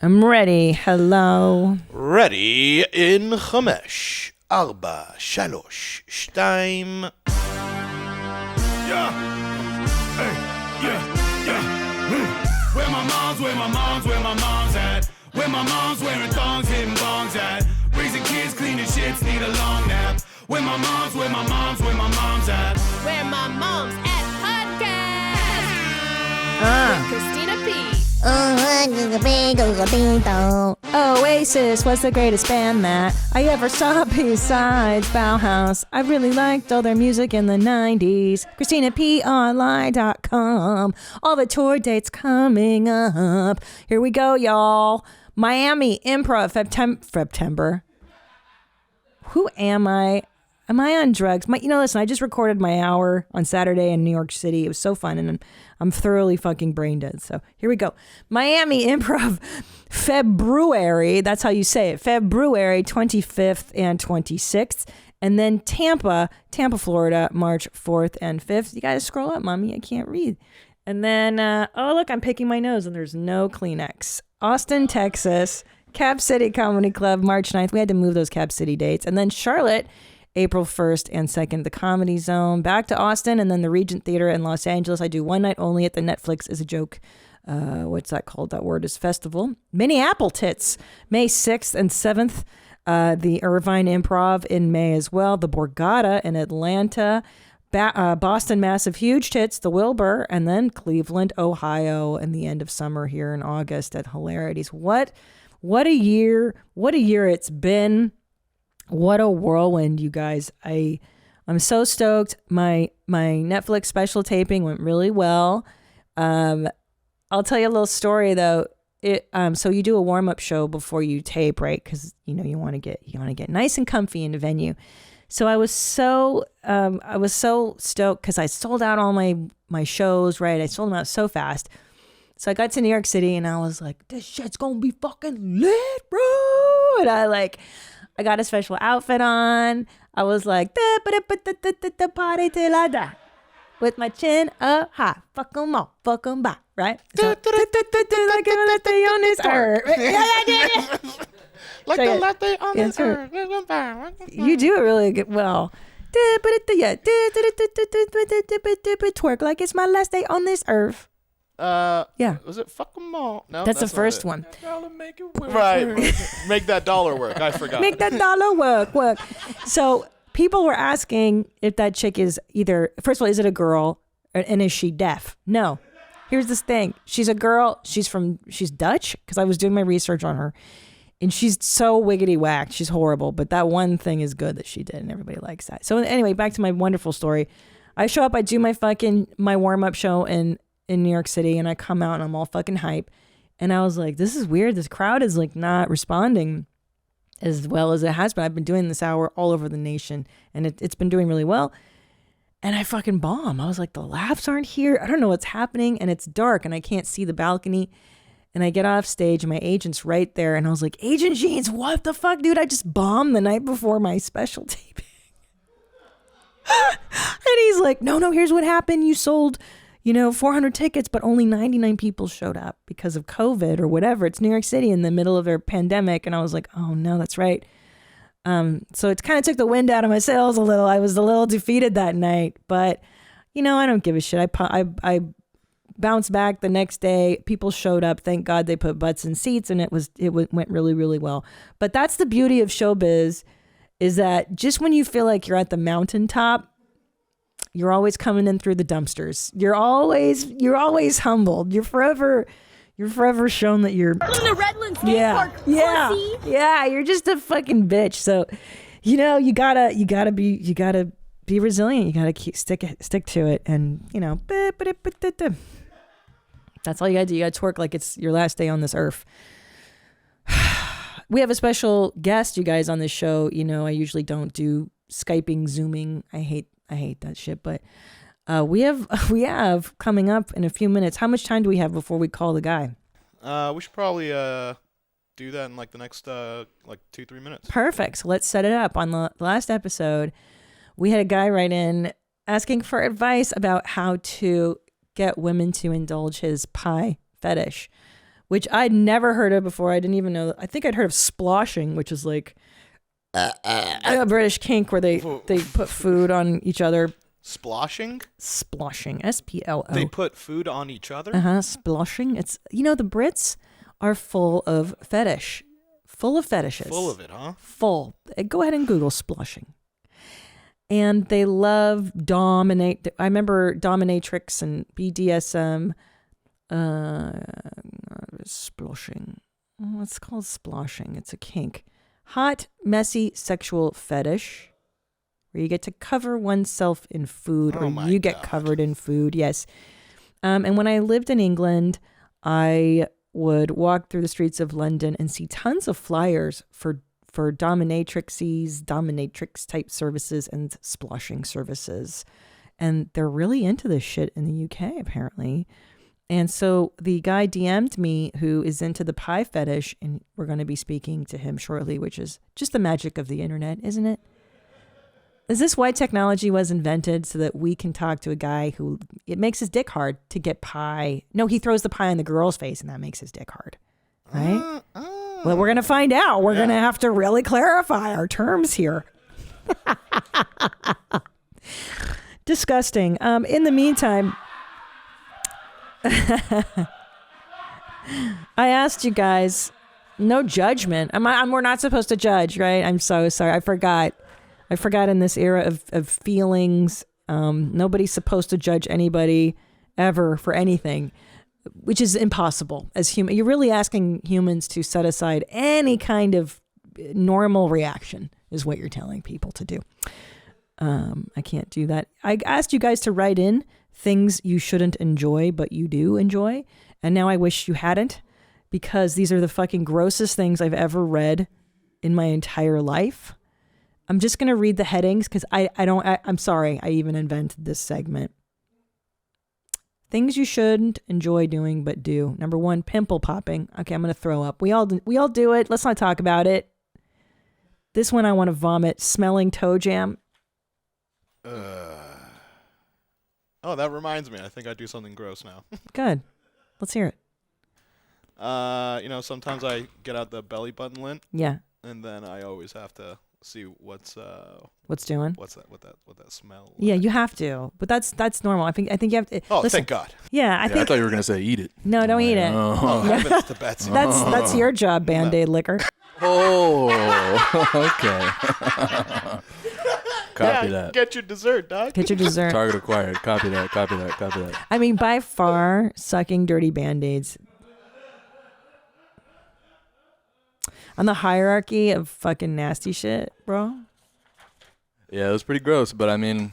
I'm ready. Hello. Ready in 5, 4, 3, 2. Yeah. Hey, yeah. Where my mom's at? Where my mom's wearing thongs, hitting bongs at? Raising kids, cleaning shits, need a long nap. Where my mom's at? Where My Mom's At podcast with Christina P. Oasis was the greatest band that I ever saw besides Bauhaus. I really liked all their music in the 90s. ChristinaPOnline.com. All the tour dates coming up. Here we go, y'all. Miami Improv, September. Who am I? Am I on drugs? Listen, I just recorded my hour on Saturday in New York City. It was so fun, and I'm thoroughly fucking brain dead. So here we go. Miami Improv, February. That's how you say it. February 25th and 26th. And then Tampa, Florida, March 4th and 5th. You guys scroll up, mommy. I can't read. And then, oh, look, I'm picking my nose, and there's no Kleenex. Austin, Texas, Cap City Comedy Club, March 9th. We had to move those Cap City dates. And then Charlotte, April 1st and 2nd, the Comedy Zone. Back to Austin, and then the Regent Theater in Los Angeles. I do one night only at the Netflix Is a Joke. What's that called? That word is festival. Minneapolis Tits, May 6th and 7th. The Irvine Improv in May as well. The Borgata in Atlanta. Boston Massive Huge Tits, the Wilbur, and then Cleveland, Ohio, and the end of summer here in August at Hilarities. What a year! What a year it's been! What a whirlwind, you guys! I'm so stoked. My Netflix special taping went really well. I'll tell you a little story though. So you do a warm up show before you tape, right? Because you want to get nice and comfy in the venue. So I was so stoked because I sold out all my shows, right? I sold them out so fast. So I got to New York City and I was like, this shit's gonna be fucking lit, bro. And I got a special outfit on. I was like, party till I die. With my chin up high. Fuck 'em all, fuck 'em bye, right? So, like a latte on this earth. Yeah. Like the latte on this earth. You do it really good. Well, twerk like it's my last day on this earth. Yeah. Was it fuck 'em all? No, that's the first one. Make it work. Right. Make that dollar work. I forgot. Make that dollar work. So people were asking if that chick is either, first of all, is it a girl and is she deaf? No. Here's this thing. She's a girl. She's Dutch because I was doing my research on her. And she's so wiggity whacked. She's horrible. But that one thing is good that she did, and everybody likes that. So anyway, back to my wonderful story. I show up, I do my warm-up show in New York City, and I come out and I'm all fucking hype. And I was like, this is weird. This crowd is like not responding as well as it has been. I've been doing this hour all over the nation, and it's been doing really well. And I fucking bomb. I was like, the laughs aren't here. I don't know what's happening, and it's dark, and I can't see the balcony. And I get off stage and my agent's right there. And I was like, Agent Jeans, what the fuck, dude? I just bombed the night before my special taping. And he's like, no, here's what happened. You sold, 400 tickets, but only 99 people showed up because of COVID or whatever. It's New York City in the middle of their pandemic. And I was like, oh no, that's right. So it kind of took the wind out of my sails a little. I was a little defeated that night, but I don't give a shit. I bounced back the next day. People showed up. Thank God they put butts in seats, and it went really, really well. But that's the beauty of showbiz, is that just when you feel like you're at the mountaintop, you're always coming in through the dumpsters. You're always humbled. You're forever shown that you're From the Redlands Skate Park. Yeah. You're just a fucking bitch. So, you gotta be resilient. You gotta stick to it, and that's all you gotta do. You gotta twerk like it's your last day on this earth. We have a special guest, you guys, on this show. I usually don't do Skyping, Zooming. I hate that shit. But we have coming up in a few minutes. How much time do we have before we call the guy? We should probably do that in like the next 2-3 minutes. Perfect. So let's set it up. On the last episode, we had a guy write in asking for advice about how to get women to indulge his pie fetish, which I'd never heard of before. I didn't even know. I think I'd heard of sploshing, which is like a British kink where they put food on each other. Sploshing? Sploshing. S-P-L-O. They put food on each other? Sploshing. It's, the Brits are full of fetish. Full of fetishes. Full of it, huh? Full. Go ahead and Google sploshing. And they love dominate. I remember dominatrix and BDSM. Sploshing. Oh, it's called sploshing. It's a kink. Hot, messy sexual fetish where you get to cover oneself in food or you get covered in food. Yes. And when I lived in England, I would walk through the streets of London and see tons of flyers for dominatrix type services and sploshing services. And they're really into this shit in the UK, apparently. And so the guy DM'd me who is into the pie fetish, and we're going to be speaking to him shortly, which is just the magic of the internet, isn't it? Is this why technology was invented, so that we can talk to a guy who, it makes his dick hard to get pie? No, he throws the pie in the girl's face and that makes his dick hard, right? Well, we're going to find out. We're going to have to really clarify our terms here. Disgusting. In the meantime, I asked you guys, no judgment. We're not supposed to judge, right? I'm so sorry. I forgot in this era of feelings, nobody's supposed to judge anybody ever for anything, which is impossible as human. You're really asking humans to set aside any kind of normal reaction is what you're telling people to do. I can't do that. I asked you guys to write in things you shouldn't enjoy, but you do enjoy. And now I wish you hadn't, because these are the fucking grossest things I've ever read in my entire life. I'm just going to read the headings because I'm sorry I even invented this segment. Things you shouldn't enjoy doing but do. Number 1, pimple popping. Okay, I'm going to throw up. We all do it. Let's not talk about it. This one I want to vomit. Smelling toe jam. Oh, that reminds me. I think I do something gross now. Good. Let's hear it. Sometimes I get out the belly button lint. Yeah. And then I always have to see what's doing. What that smell. Yeah, you have to. But that's normal. I think you have to. Oh, listen, thank God. Yeah, I thought you were gonna say eat it. No, don't eat it. Oh, heavens to Betsy. That's your job, Band-Aid liquor. Oh, okay. Copy that. Get your dessert, dog. Get your dessert. Target acquired. Copy that. I mean, by far, sucking dirty Band-Aids. On the hierarchy of fucking nasty shit, bro. Yeah, it was pretty gross, but I mean,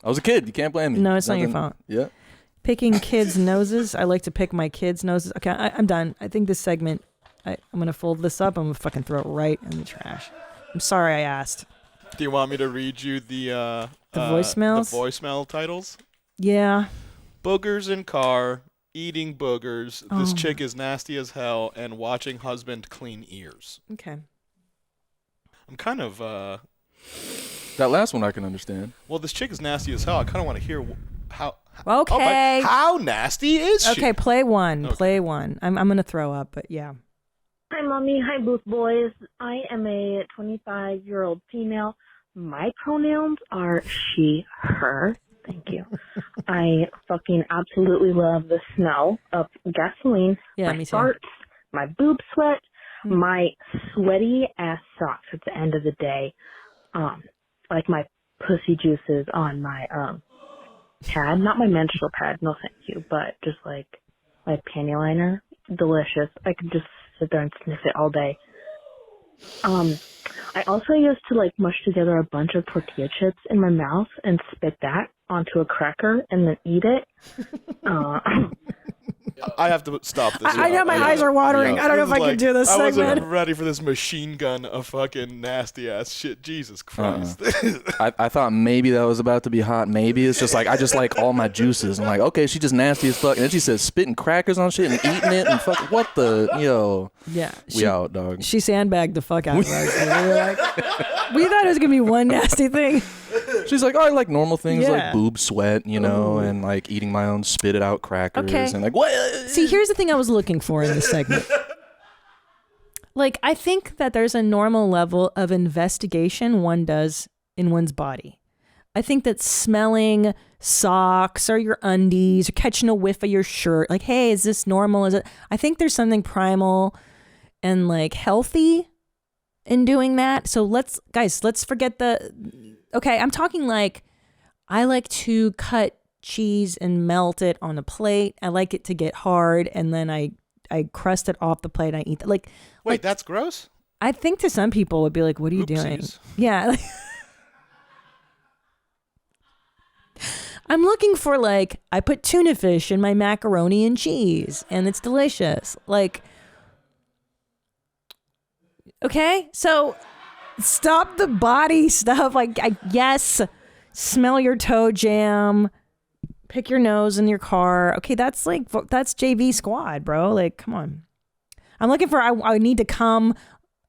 I was a kid. You can't blame me. No, it's not your fault. Yeah. Picking kids' noses. I like to pick my kids' noses. Okay, I'm done. I think this segment, I'm going to fold this up. I'm going to fucking throw it right in the trash. I'm sorry I asked. Do you want me to read you the voicemails? The voicemail titles? Yeah. Boogers in car, eating boogers, this chick is nasty as hell, and watching husband clean ears. Okay. I'm kind of... That last one I can understand. Well, this chick is nasty as hell. I kind of want to hear how... Okay. How nasty is she? Okay, play one. Okay. Play one. I'm going to throw up, but yeah. Hi, Mommy. Hi, Booth Boys. I am a 25-year-old female. My pronouns are she, her. Thank you. I fucking absolutely love the smell of gasoline, Yeah, my me too. farts, my boob sweat, my sweaty ass socks at the end of the day, like my pussy juices on my pad, not my menstrual pad, no thank you, but just like my panty liner, delicious. I could just sit there and sniff it all day. I also used to like mush together a bunch of tortilla chips in my mouth and spit that onto a cracker and then eat it. I have to stop this. I know my eyes are watering. I don't know if I can do this I segment. wasn't ready for this machine gun of fucking nasty ass shit. Jesus Christ. I thought maybe that was about to be hot. Maybe it's just like I just like all my juices. I'm like, okay, she just nasty as fuck. And then she says spitting crackers on shit and eating it and fuck. What the Yeah, we out, dog. She sandbagged the fuck out of us. We thought it was gonna be one nasty thing. She's like, oh, I like normal things Yeah. like boob sweat, you know, and like eating my own spitted out crackers. Okay. And like, what? See, here's the thing I was looking for in this segment. Like, I think that there's a normal level of investigation one does in one's body. I think that smelling socks or your undies or catching a whiff of your shirt, like, hey, is this normal? Is it? I think there's something primal and like healthy in doing that. So let's forget okay, I'm talking like, I like to cut cheese and melt it on a plate. I like it to get hard, and then I crust it off the plate and I eat that. Wait, that's gross? I think to some people would be like, what are you doing? Oopsies. Yeah. I'm looking for like, I put tuna fish in my macaroni and cheese and it's delicious. Like, okay, so stop the body stuff. Like, yes, smell your toe jam, pick your nose in your car. Okay, that's JV squad, bro. Like, come on. I'm looking for, I need to come.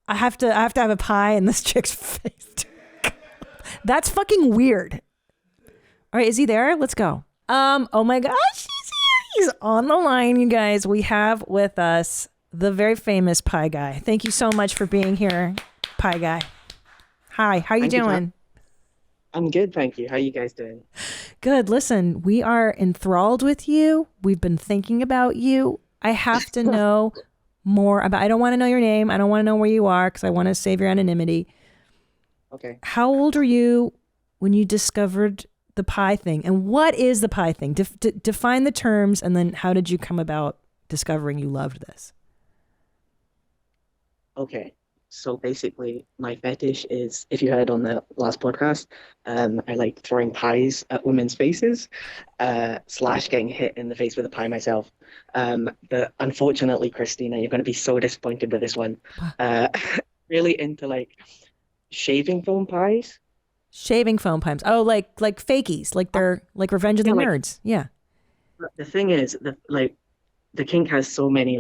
I have to have a pie in this chick's face. That's fucking weird. All right, is he there? Let's go. Oh my gosh, he's here. He's on the line, you guys. We have with us the very famous Pie Guy. Thank you so much for being here, Pie Guy. Hi, how you doing? I'm good, thank you. How you guys doing? Good. Listen, we are enthralled with you. We've been thinking about you. I have to know more about, I don't want to know your name. I don't want to know where you are because I want to save your anonymity. Okay. How old are you when you discovered the pie thing? And what is the pie thing? Define the terms, and then how did you come about discovering you loved this? Okay. So basically, my fetish is, if you heard on the last podcast, I like throwing pies at women's faces, / getting hit in the face with a pie myself. But unfortunately, Christina, you're going to be so disappointed with this one. Really into like shaving foam pies. Shaving foam pies. Oh, like fakies, like they're like Revenge of the Nerds. Yeah. The thing is, the kink has so many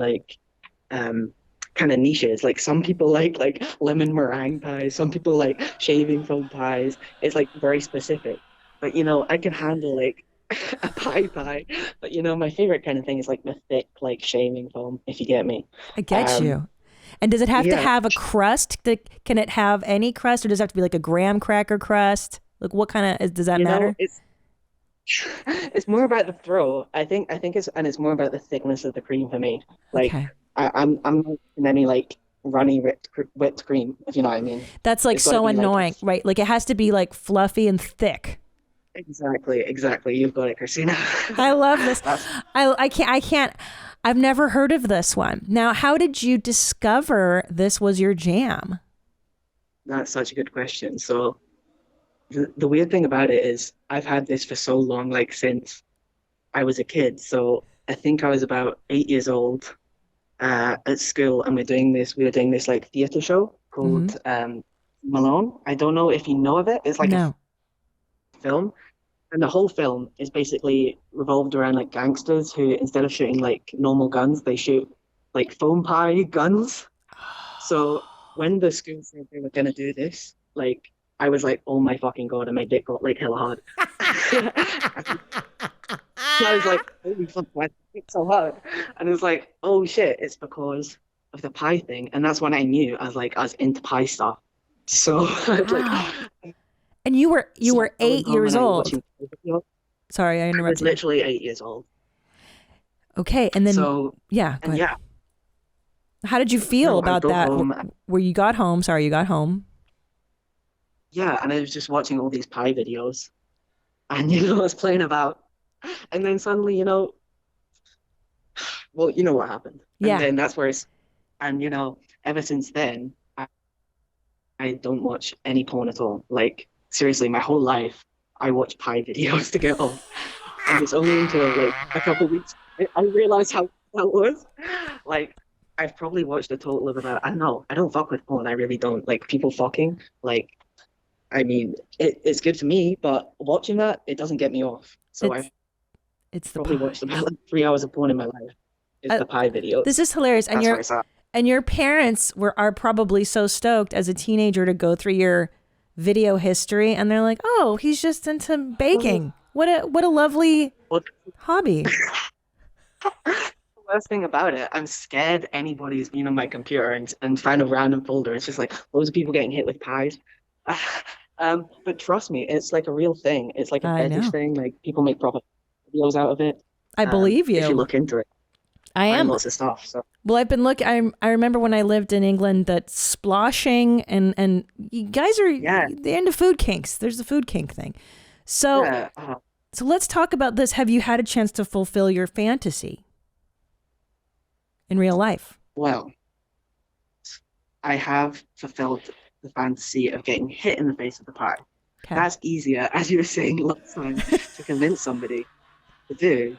kind of niches. Like some people like lemon meringue pies, some people like shaving foam pies. It's like very specific. But I can handle like a pie, but my favorite kind of thing is like the thick like shaving foam, if you get me. I get you. And does it have to have a crust? Can it have any crust, or does it have to be like a graham cracker crust? Like what kind of, does that matter? It's more about the throw. I think it's more about the thickness of the cream for me. Like okay. I'm not in any like runny whipped cream, if you know what I mean. That's like so annoying, right? Like it has to be like fluffy and thick. Exactly. You've got it, Christina. I love this. I can't. I've never heard of this one. Now, how did you discover this was your jam? That's such a good question. So the weird thing about it is I've had this for so long, like since I was a kid. So I think I was about 8 years old at school, and we were doing this like theater show called Malone. I don't know if you know of it. It's like a film. And the whole film is basically revolved around like gangsters who, instead of shooting like normal guns, they shoot like foam pie guns. So when the school said they were gonna do this, like I was like, oh my fucking god, and my dick got like hella hard. So I was like, holy fuck, why is my dick so hard? And it was like, oh shit, it's because of the pie thing. And that's when I knew I was into pie stuff. So I was like, and you were 8 years old. Sorry, I interrupted. I was literally 8 years old. Okay, and then go ahead. Yeah. How did you feel about that? Where you got home? Sorry, you got home. Yeah, and I was just watching all these pie videos, and I was playing about, and then suddenly, well, you know what happened. Yeah. And then that's where ever since then, I don't watch any porn at all. Like seriously, my whole life, I watch pie videos to get off. And it's only until like a couple of weeks I realized how that was. Like I've probably watched a total of about, I don't know, I don't fuck with porn, I really don't. Like people fucking, like, I mean, it's good for me, but watching that, it doesn't get me off. So I've probably watched about like 3 hours of porn in my life. It's the pie videos. This is hilarious. And your parents are probably so stoked as a teenager to go through your video history, and they're like, oh, he's just into baking. What a lovely hobby. The worst thing about it, I'm scared anybody's been on my computer and find a random folder. It's just like loads of people getting hit with pies. But trust me, it's like a real thing. It's like a I fetish know. thing. Like people make proper videos out of it. I believe you. If you look into it, I find am. lots of stuff. So Well, I've been looking. I remember when I lived in England that sploshing and you guys are they're into food kinks. There's the food kink thing. So yeah, so let's talk about this. Have you had a chance to fulfill your fantasy in real life? well, I have fulfilled the fantasy of getting hit in the face with the pie. Okay. That's easier, as you were saying last time, to convince somebody to do.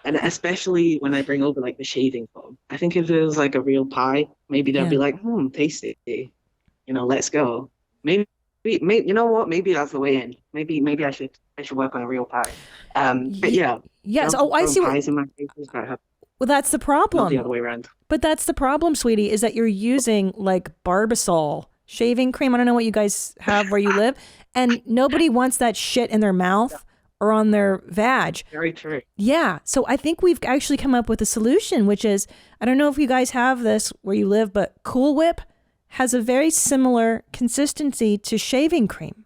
And especially when I bring over like the shaving foam. I think if it was like a real pie, maybe they'll be like, tasty. You know, let's go. Maybe you know what? Maybe that's the way in. Maybe I should work on a real pie. But yeah. Yes. Oh, I see. Pies in my faces that have Well, that's the not problem. the other way around. But that's the problem, sweetie, is that you're using like Barbasol shaving cream. I don't know what you guys have where you live, and nobody wants that shit in their mouth or on their vag. Very true. Yeah. So I think we've actually come up with a solution, which is, I don't know if you guys have this where you live, but Cool Whip has a very similar consistency to shaving cream.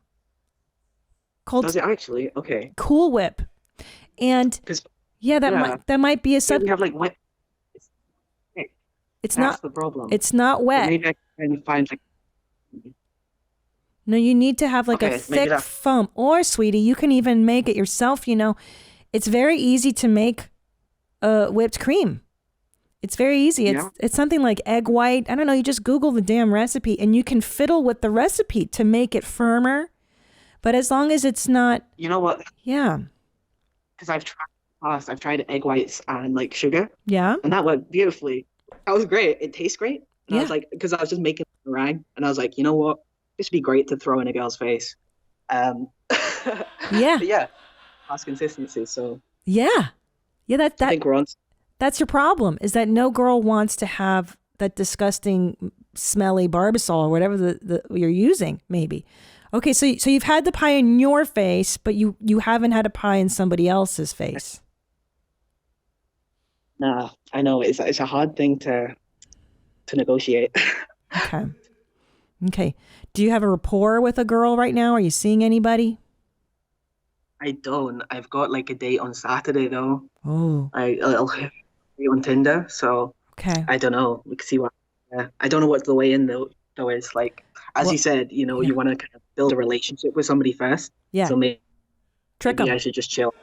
Does it actually? Okay. Cool Whip. And that might be a So we have like wet. It's That's not the problem. It's not So wet. maybe I can find like. No, you need to have like Okay, a maybe thick that- foam. Or, sweetie, you can even make it yourself. You know, it's very easy to make whipped cream. It's very easy. It's something like egg white. I don't know. You just Google the damn recipe and you can fiddle with the recipe to make it firmer. But as long as it's not. You know what? Yeah. Because I've tried egg whites and like sugar. Yeah. And that worked beautifully. That was great. It tastes great. And I was Yeah. like, because I was just making a meringue, and I was like, you know what? This would be great to throw in a girl's face. Yeah. But yeah. That's consistency. So Yeah. Yeah. I think we're on. That's your problem, is that no girl wants to have that disgusting, smelly Barbasol or whatever the you're using, maybe. Okay, so you've had the pie in your face, but you haven't had a pie in somebody else's face. Nah, I know it's a hard thing to negotiate. Okay. Okay. Do you have a rapport with a girl right now? Are you seeing anybody? I don't. I've got like a date on Saturday though. Oh. I'll hit on Tinder, so Okay. I don't know. We can see what. Yeah, I don't know what the way in though. Is like, as you said, you know, you want to kind of build a relationship with somebody first. Yeah. So maybe Trick 'em. I should just chill.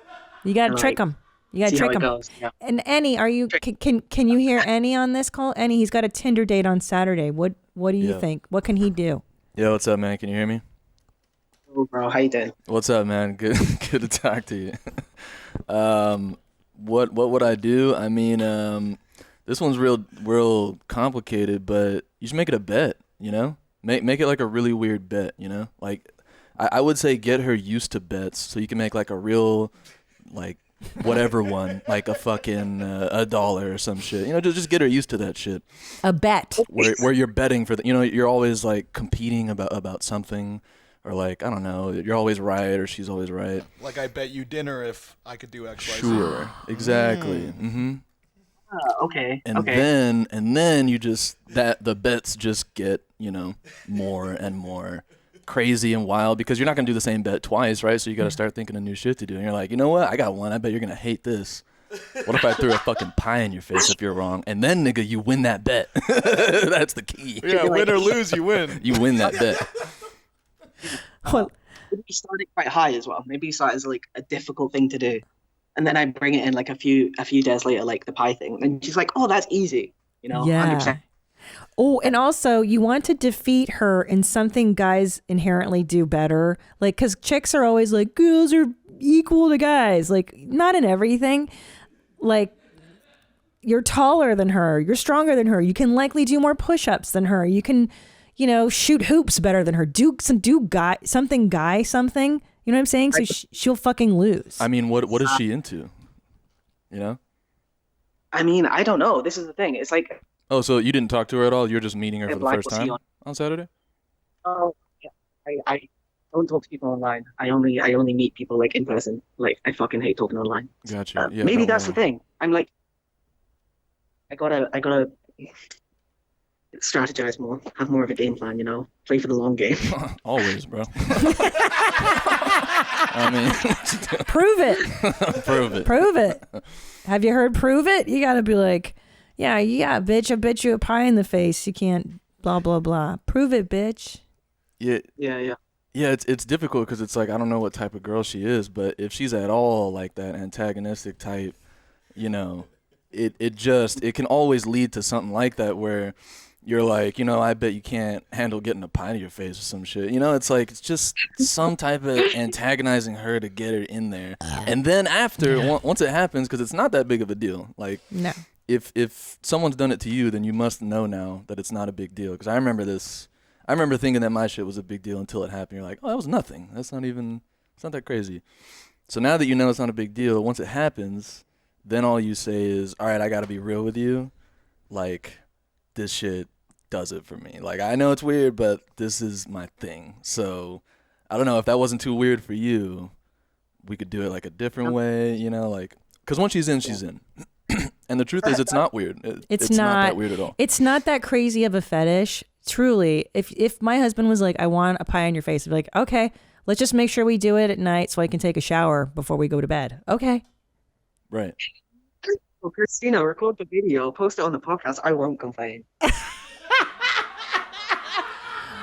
You got to and, trick like, them. You got to see how trick it them. goes. Yeah. And Annie, are you can you hear Annie on this call? Annie, he's got a Tinder date on Saturday. What do you Yeah. think? What can he do? Yo, what's up, man? Can you hear me? Oh, bro, how you doing? What's up, man? Good, good to talk to you. What would I do? I mean, this one's real complicated, but you should make it a bet. You know, make it like a really weird bet. You know, like I would say get her used to bets, so you can make like a real, like whatever one, like a fucking $1 or some shit. You know, just get her used to that shit. A bet. Where you're betting for the, you know, you're always like competing about something. Or like, I don't know, you're always right or she's always right. Like, I bet you dinner if I could do X, Y, Z. Sure, exactly. Mm-hmm. Okay. And okay. then you just, the bets just get, you know, more and more crazy and wild because you're not going to do the same bet twice, right? So you got to start thinking of new shit to do. And you're like, you know what? I got one. I bet you're going to hate this. What if I threw a fucking pie in your face if you're wrong? And then, nigga, you win that bet. That's the key. Yeah, win or lose, you win. You win that bet. Well, Maybe you start it quite high as well. Maybe you start as like a difficult thing to do, and then I bring it in like a few days later, like the pie thing, and she's like, "Oh, that's easy," you know. yeah. 100%. Oh, and also you want to defeat her in something guys inherently do better. Like, because chicks are always like, girls are equal to guys. Like, not in everything. Like, you're taller than her. You're stronger than her. You can likely do more push-ups than her. You can, you know, shoot hoops better than her. Do something. You know what I'm saying? So she'll fucking lose. I mean, what is she into? You know? I mean, I don't know. This is the thing. It's like, Oh, so you didn't talk to her at all? You're just meeting her for the Black first will see time on- on Saturday? oh, yeah. I don't talk to people online. I only meet people like in person. Like I fucking hate talking online. Gotcha. Yeah, Maybe don't that's the worry. thing. I'm like, I gotta strategize more, have more of a game plan. Play for the long game. Always, bro. I mean, Prove it. prove it. Prove it. Have you heard prove it? You got to be like, yeah, bitch, I bet you a pie in the face. You can't blah, blah, blah. Prove it, bitch. Yeah. Yeah. Yeah, it's difficult because it's like I don't know what type of girl she is, but if she's at all like that antagonistic type, it can always lead to something like that where you're like, I bet you can't handle getting a pie in your face or some shit. It's like it's just some type of antagonizing her to get her in there, and then after once it happens, because it's not that big of a deal. Like No. if someone's done it to you, then you must know now that it's not a big deal. Because I remember thinking that my shit was a big deal until it happened. You're like, oh, that was nothing. It's not that crazy. So now that you know it's not a big deal, once it happens, then all you say is, all right, I got to be real with you. Like, this shit does it for me. Like, I know it's weird, but this is my thing. So I don't know if that wasn't too weird for you. We could do it like a different way, like, because once she's in, she's in. And the truth is, it's not weird. It's not that weird at all. It's not that crazy of a fetish. Truly, if my husband was like, I want a pie on your face, I'd be like, okay, let's just make sure we do it at night so I can take a shower before we go to bed. Okay. Right. Well, Christina, record the video, post it on the podcast. I won't complain.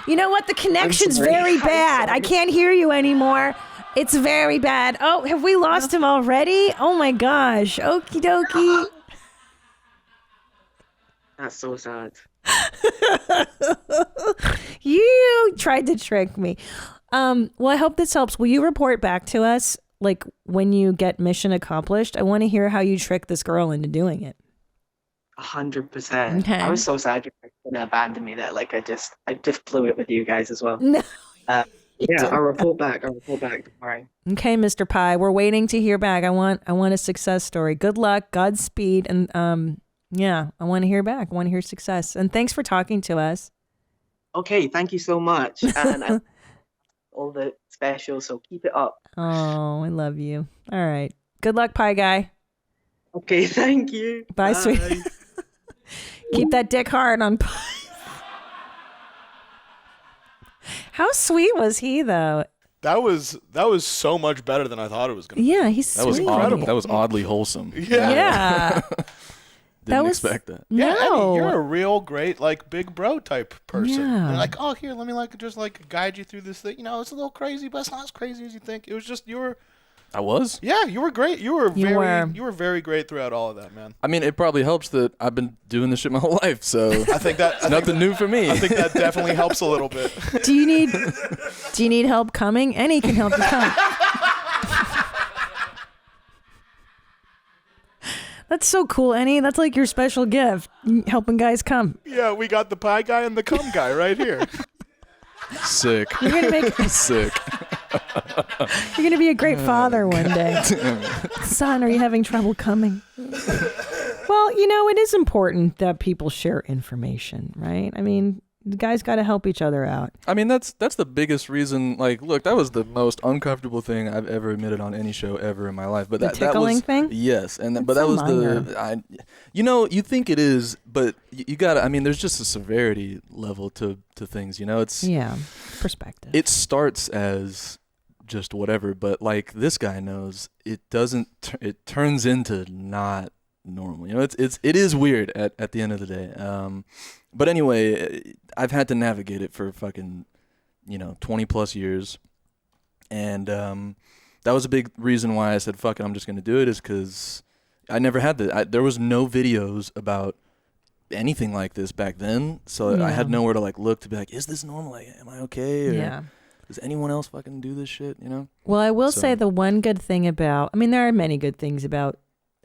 You know what? The connection's very bad. I can't hear you anymore. It's very bad. Oh, have we lost him already? Oh my gosh. Okie dokie. That's so sad. You tried to trick me. Well, I hope this helps. Will you report back to us, like, when you get mission accomplished? I want to hear how you tricked this girl into doing it. 100%. Okay. I was so sad you're gonna abandon me that like I just blew it with you guys as well. No. Yeah, I'll report back. Don't worry. Okay, Mr. Pie, we're waiting to hear back. I want a success story. Good luck, Godspeed, and yeah, I want to hear back. I want to hear success. And thanks for talking to us. Okay, thank you so much. And all the specials, so keep it up. Oh, I love you. All right. Good luck, Pie Guy. Okay, thank you. Bye. Sweet. Keep that dick hard on Pie. How sweet was he, though? That was so much better than I thought it was gonna be. Yeah, he's That was sweet. that was oddly wholesome. Yeah. Didn't expect that. Yeah, No. Eddie, you're a real great like big bro type person. Yeah. You're like, oh, here, let me just guide you through this thing. It's a little crazy, but it's not as crazy as you think. It was just I was? Yeah, you were great. You were very great throughout all of that, man. I mean, it probably helps that I've been doing this shit my whole life, so I think that nothing new for me. I think that definitely helps a little bit. Do you need help coming? Any can help you come. That's so cool, Annie. That's like your special gift, helping guys come. Yeah, we got the pie guy and the cum guy right here. Sick. You're gonna make Sick. You're gonna be a great father one day. Son, are you having trouble coming? Well, it is important that people share information, right? I mean, the guys got to help each other out. I mean, that's the biggest reson. Like, look, that was the most uncomfortable thing I've ever admitted on any show ever in my life. But the tickling thing? Yes, but that was minor. you think it is, but you got to. I mean, there's just a severity level to things. It's perspective. It starts as just whatever, but like this guy knows, it doesn't. It turns into not normal. It is weird at the end of the day. But anyway, I've had to navigate it for fucking 20 plus years, and that was a big reason why I said fuck it, I'm just gonna do it, is because I never had there was no videos about anything like this back then, so I had nowhere to like look to be like, is this normal? Like, am I okay? Or does anyone else fucking do this shit? Well, I will say the one good thing about, I mean, there are many good things about.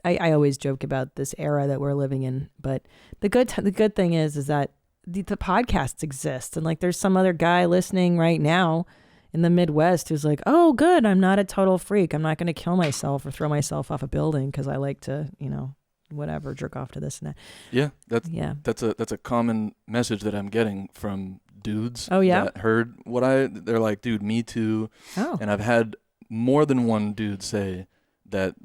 I always joke about this era that we're living in, but the good thing is that the podcasts exist, and like there's some other guy listening right now in the Midwest who's like, oh, good, I'm not a total freak. I'm not going to kill myself or throw myself off a building because I like to, whatever, jerk off to this and that. Yeah, that's a common message that I'm getting from dudes Oh, yeah? that heard they're like, dude, me too. Oh. And I've had more than one dude say that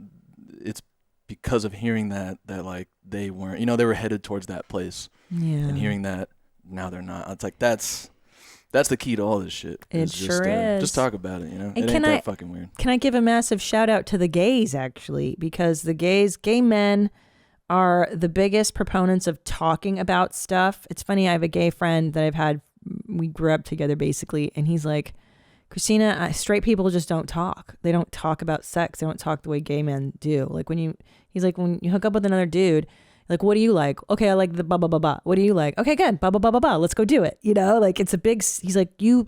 it's because of hearing that like they weren't, they were headed towards that place. Yeah. And hearing that now they're not. It's like that's the key to all this shit. It sure is. Just talk about it, And it ain't that fucking weird. Can I give a massive shout out to the gays, actually? Because gay men are the biggest proponents of talking about stuff. It's funny, I have a gay friend that I've had, we grew up together basically, and he's like, Christina, straight people just don't talk. They don't talk about sex. They don't talk the way gay men do. Like he's like, when you hook up with another dude, like, what do you like? Okay, I like the blah, blah, blah, blah. What do you like? Okay, good. Blah, blah, blah, blah, blah. Let's go do it. Like it's a big, he's like, you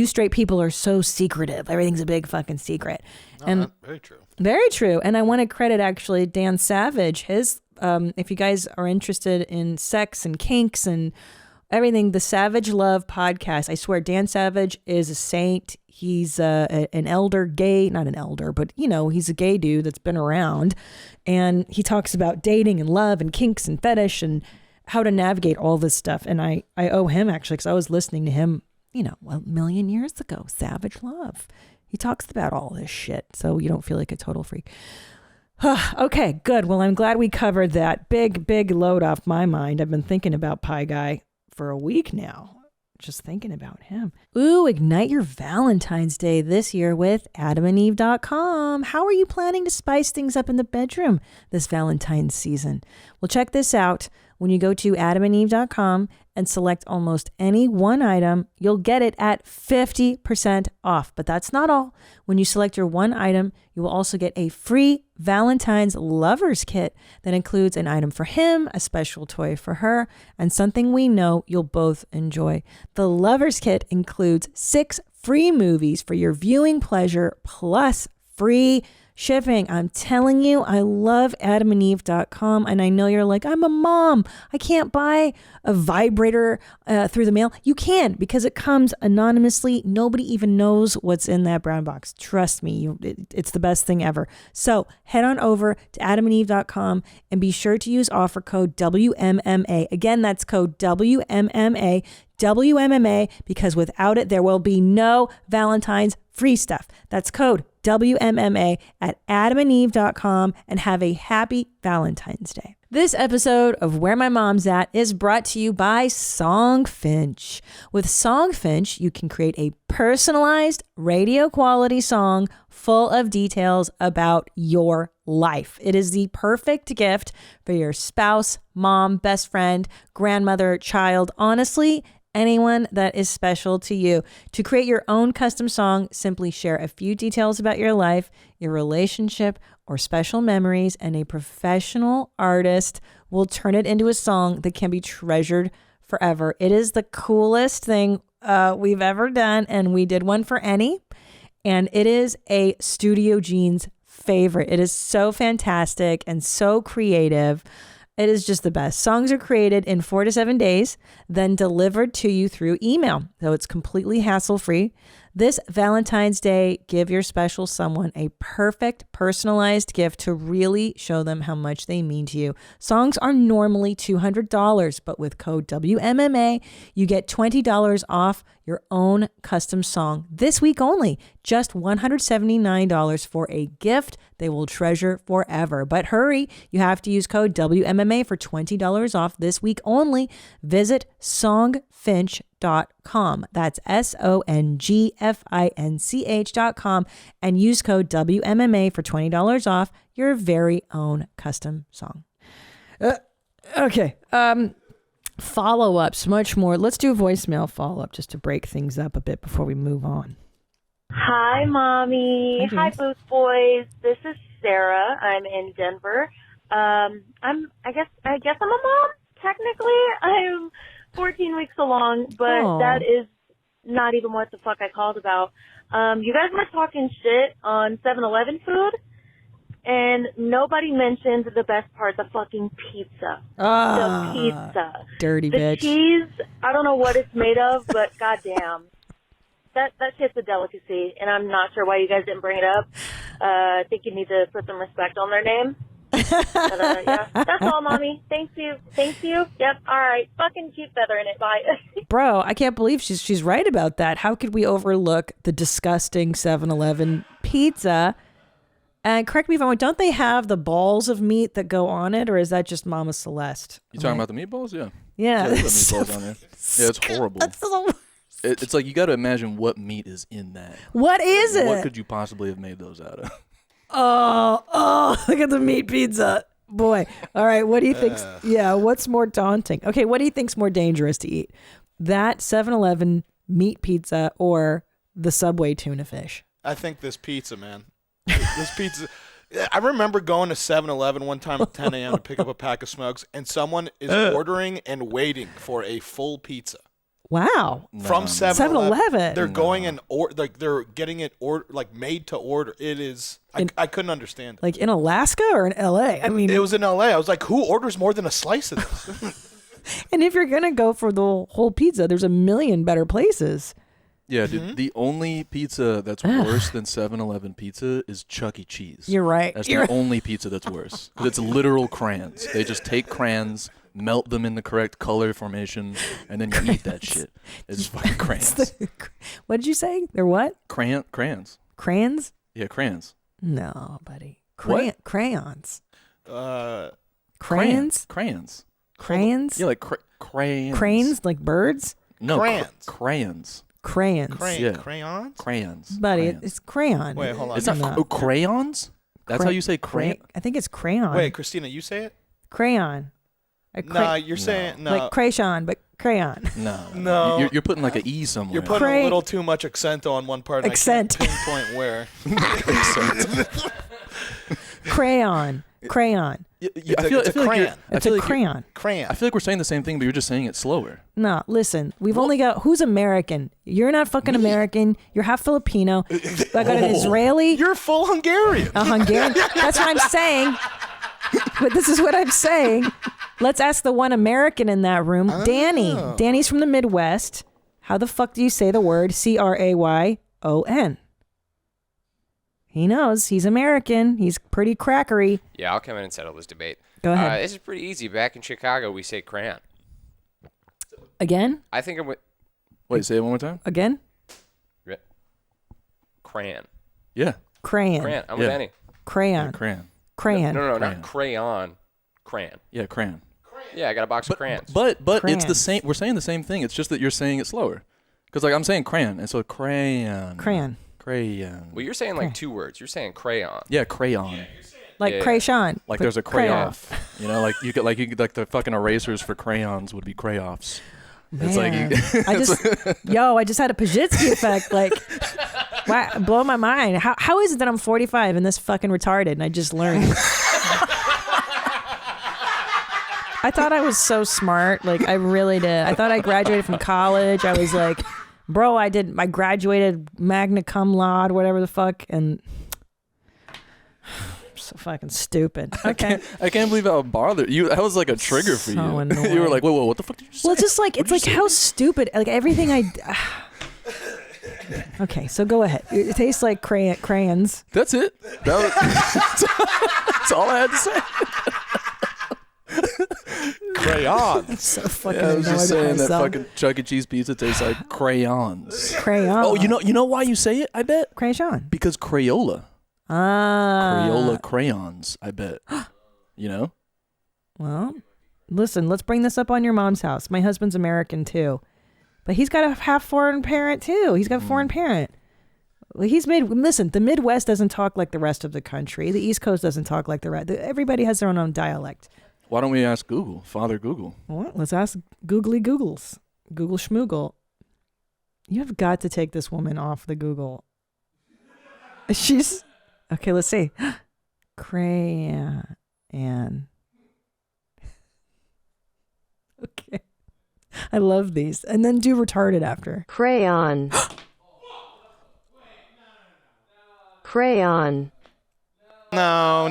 straight people are so secretive. Everything's a big fucking secret. And very true. Very true. And I want to credit actually Dan Savage, his, if you guys are interested in sex and kinks and everything, the Savage Love podcast. I swear, Dan Savage is a saint. He's an elder gay, not an elder, but he's a gay dude that's been around, and he talks about dating and love and kinks and fetish and how to navigate all this stuff. And I owe him actually, because I was listening to him, a million years ago. Savage Love. He talks about all this shit, so you don't feel like a total freak. Okay, good. Well, I'm glad we covered that. Big load off my mind. I've been thinking about Pie Guy for a week now. Just thinking about him. Ooh, ignite your Valentine's Day this year with AdamandEve.com. How are you planning to spice things up in the bedroom this Valentine's season? Well, check this out. When you go to AdamandEve.com and select almost any one item, you'll get it at 50% off. But that's not all. When you select your one item, you will also get a free Valentine's Lovers Kit that includes an item for him, a special toy for her, and something we know you'll both enjoy. The Lovers Kit includes 6 free movies for your viewing pleasure, plus free shipping. I'm telling you, I love AdamandEve.com, and I know you're like, I'm a mom. I can't buy a vibrator through the mail. You can, because it comes anonymously. Nobody even knows what's in that brown box. Trust me, it's the best thing ever. So head on over to AdamandEve.com and be sure to use offer code WMMA. Again, that's code WMMA. WMMA, because without it, there will be no Valentine's free stuff. That's code WMMA at AdamandEve.com, and have a happy Valentine's Day. This episode of Where My Mom's At is brought to you by Songfinch. With Songfinch, you can create a personalized radio quality song full of details about your life. It is the perfect gift for your spouse, mom, best friend, grandmother, child, honestly, anyone that is special to you. To create your own custom song, simply share a few details about your life, your relationship, or special memories, and a professional artist will turn it into a song that can be treasured forever. It is the coolest thing we've ever done, and we did one for Annie, and it is a Studio Jeans favorite. It is so fantastic and so creative. It is just the best. Songs are created in 4 to 7 days, then delivered to you through email. So it's completely hassle-free. This Valentine's Day, give your special someone a perfect personalized gift to really show them how much they mean to you. Songs are normally $200, but with code WMMA, you get $20 off your own custom song this week only. Just $179 for a gift they will treasure forever. But hurry, you have to use code WMMA for $20 off this week only. Visit songfinch.com. That's SONGFINCH.com, and use code WMMA for $20 off your very own custom song. Okay. Follow-ups, much more. Let's do a voicemail follow-up just to break things up a bit before we move on. Hi, Mommy. Hi, Booth Boys. This is Sarah. I'm in Denver. I guess I'm a mom. Technically, I'm 14 weeks along, but that is not even what the fuck I called about. You guys were talking shit on 7-Eleven food, and nobody mentioned the best part, the fucking pizza. The pizza. Dirty the bitch. Cheese, I don't know what it's made of, but goddamn. That shit's a delicacy, and I'm not sure why you guys didn't bring it up. I think you need to put some respect on their name. Yeah, that's all, Mommy. Thank you. Yep. All right. Fucking keep feathering it. Bye. Bro, I can't believe she's right about that. How could we overlook the disgusting 7-Eleven pizza? And correct me if I'm wrong, don't they have the balls of meat that go on it, or is that just Mama Celeste? You talking about the meatballs? Yeah. Yeah. They put meatballs on there. Yeah, it's horrible. That's the worst. It's like you got to imagine what meat is in that. What is it? What could you possibly have made those out of? Oh, look at the meat pizza. Boy. All right, what do you think? Yeah, what's more daunting? Okay, what do you think's more dangerous to eat? That 7-Eleven meat pizza or the Subway tuna fish? I think this pizza, man. This pizza. I remember going to 7-Eleven one time at 10 a.m. to pick up a pack of smokes, and someone is ordering and waiting for a full pizza. Wow. From 7-Eleven. They're No. going and they're getting it made to order. It is I couldn't understand it. Like in Alaska or in LA? I mean, it was in LA. I was like, who orders more than a slice of this? and if you're going to go for the whole pizza, there's a million better places. Yeah, dude, the only pizza that's worse than 7-Eleven pizza is Chuck E. Cheese. You're right. That's You're the only pizza that's worse. 'Cause it's literal crayons. They just take crayons, melt them in the correct color formation, and then you eat that shit. It's fucking crayons. What did you say? They're what? Crayons. Crayons? Yeah, crayons. No, buddy. What? Crayons. Crayons. Crayons? Yeah, like crayons. Cranes, like birds? No, crayons. Crayons. Crayons. Yeah. Crayons? Crayons. Buddy, Crayons. it's crayon. Wait, hold on. It's not crayons? That's how you say crayon? I think it's crayon. Wait, Christina, you say it? Crayon. Nah, you're saying no. Like crayon, but crayon. No. You're putting like an E somewhere. You're putting a little too much accent on one part. And Accent. I can't pinpoint where. Crayon. I feel like crayon. It's a crayon. Crayon. I feel like we're saying the same thing, but you're just saying it slower. No, listen. We've only got who's American. You're not fucking American. You're half Filipino. I got an Israeli. You're full Hungarian. A Hungarian. That's what I'm saying. But this is what I'm saying. Let's ask the one American in that room, Danny. Danny's from the Midwest. How the fuck do you say the word Crayon? He knows. He's American. He's pretty crackery. Yeah, I'll come in and settle this debate. Go ahead. This is pretty easy. Back in Chicago, we say crayon. Again? I think I'm with Wait, say it one more time. Again? crayon. Yeah. Crayon. Crayon. I'm with Annie. Crayon. Yeah, crayon. Crayon. No, not crayon. Crayon. Yeah, crayon. Yeah, I got a box of crayons. But it's the Crayons. same. We're saying the same thing. It's just that you're saying it slower. Because like I'm saying crayon, and so crayon. Crayon. Crayon. Well, you're saying like two words. You're saying crayon. Yeah, crayon. Like Yeah. crayon. Like but there's a crayon. crayoff. You know, like you could like the fucking erasers for crayons would be crayoffs. It's like Man. I just had a Pajitsky effect. Like, wow, blow my mind. How is it that I'm 45 and this fucking retarded and I just learned? I thought I was so smart. Like, I really did. I thought I graduated from college. I was like, bro, I graduated magna cum laude, whatever the fuck, and I'm so fucking stupid. Okay. I can't believe how bothered you. That was like a trigger for So you. annoying. You were like, whoa, what the fuck did you say? Well, it's just like, it's like how stupid, like everything Okay, so go ahead. It tastes like crayons. That's it. That's all I had to say. Crayon. So fucking I was just saying that myself. fucking Chuck E. Cheese pizza tastes like crayons. Crayon. Oh, you know why you say it? I bet Crayon. because Crayola. Ah. Crayola crayons. I bet. You know. Well, listen. Let's bring this up on your mom's house. My husband's American too, but he's got a half foreign parent too. He's got a foreign parent. Well, listen, the Midwest doesn't talk like the rest of the country. The East Coast doesn't talk like the rest. Everybody has their own dialect. Why don't we ask Google, Father Google? Well, let's ask Googly Googles. Google Schmoogle. You have got to take this woman off the Google. She's... Okay, let's see. Crayon. Okay. I love these. And then do retarded after. Crayon. Crayon. No.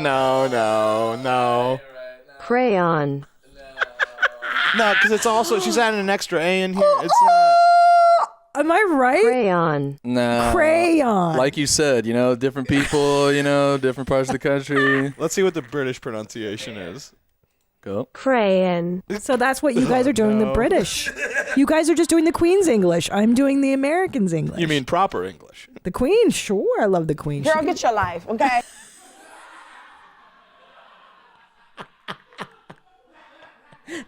Crayon. No, because it's also she's adding an extra A in here. It's not. Am I right? Crayon. Nah. Crayon. Like you said, different people, different parts of the country. Let's see what the British pronunciation is. Go. Crayon. So that's what you guys are doing, the no. British. You guys are just doing the Queen's English. I'm doing the Americans' English. You mean proper English? The Queen? Sure, I love the Queen. Girl, get your life, okay?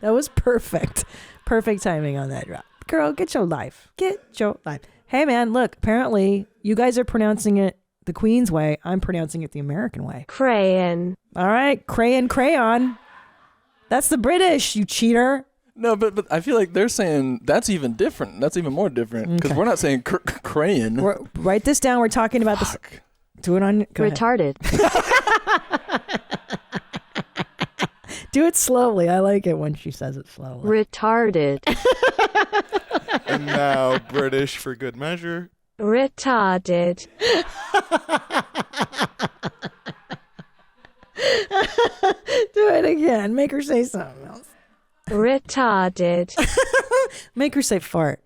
That was perfect. Perfect timing on that drop. Girl, get your life. Get your life. Hey, man, look, apparently you guys are pronouncing it the Queen's way. I'm pronouncing it the American way. Crayon. All right, crayon. That's the British, you cheater. No, but I feel like they're saying that's even different. That's even more different because we're not saying crayon. Write this down. We're talking about this. Do it on. Go Retarded. Do it slowly. I like it when she says it slowly. Retarded. And now British for good measure. Retarded. Do it again. Make her say something else. Retarded. Make her say fart.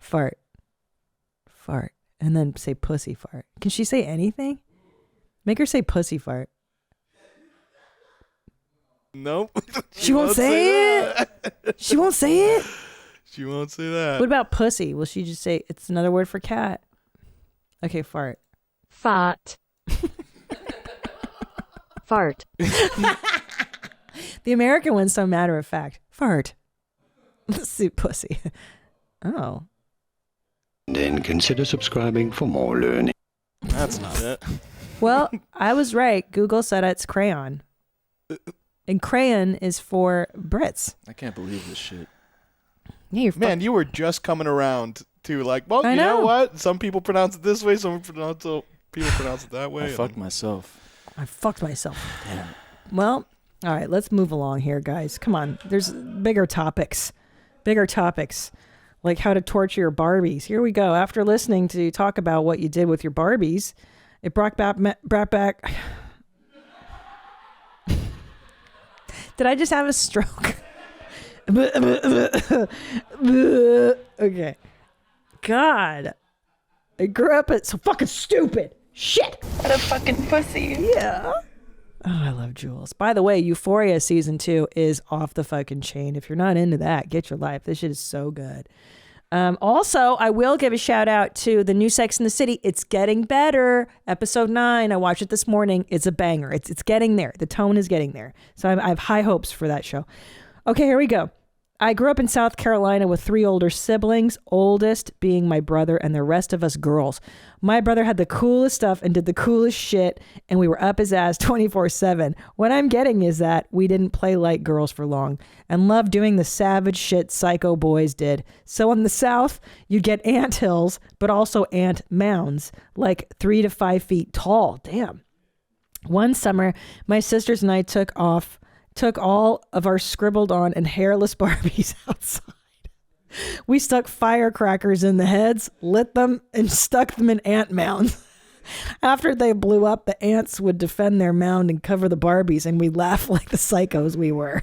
Fart. Fart. And then say pussy fart. Can she say anything? Make her say pussy fart. Nope. She won't say it? She won't say it? She won't say that. What about pussy? Will she just say it's another word for cat? Okay, fart. Fart. Fart. The American one's so matter of fact. Fart. Let's see, pussy. Oh. Then consider subscribing for more learning. That's not it. Well, I was right. Google said it's crayon. And crayon is for Brits. I can't believe this shit. Yeah, Man, you were just coming around to like, well, I you know know. what? Some people pronounce it this way, some people pronounce it that way. I fucked myself. I fucked myself. Damn. Well, all right, let's move along here, guys. Come on. There's bigger topics. Bigger topics. Like how to torture your Barbies. Here we go. After listening to talk about what you did with your Barbies, it brought back Did I just have a stroke? Okay. God. I grew up so fucking stupid. Shit. What a fucking pussy. Yeah. Oh, I love Jules. By the way, Euphoria season 2 is off the fucking chain. If you're not into that, get your life. This shit is so good. Also, I will give a shout out to the new Sex in the City. It's getting better. Episode 9. I watched it this morning. It's a banger. It's getting there. The tone is getting there. So I have high hopes for that show. Okay, here we go. I grew up in South Carolina with 3 older siblings, oldest being my brother and the rest of us girls. My brother had the coolest stuff and did the coolest shit, and we were up his ass 24/7. What I'm getting is that we didn't play like girls for long and loved doing the savage shit psycho boys did. So in the South, you'd get ant hills, but also ant mounds, like 3 to 5 feet tall. Damn. One summer, my sisters and I took all of our scribbled on and hairless Barbies outside. We stuck firecrackers in the heads, lit them, and stuck them in ant mounds. After they blew up, the ants would defend their mound and cover the Barbies, and we'd laugh like the psychos we were.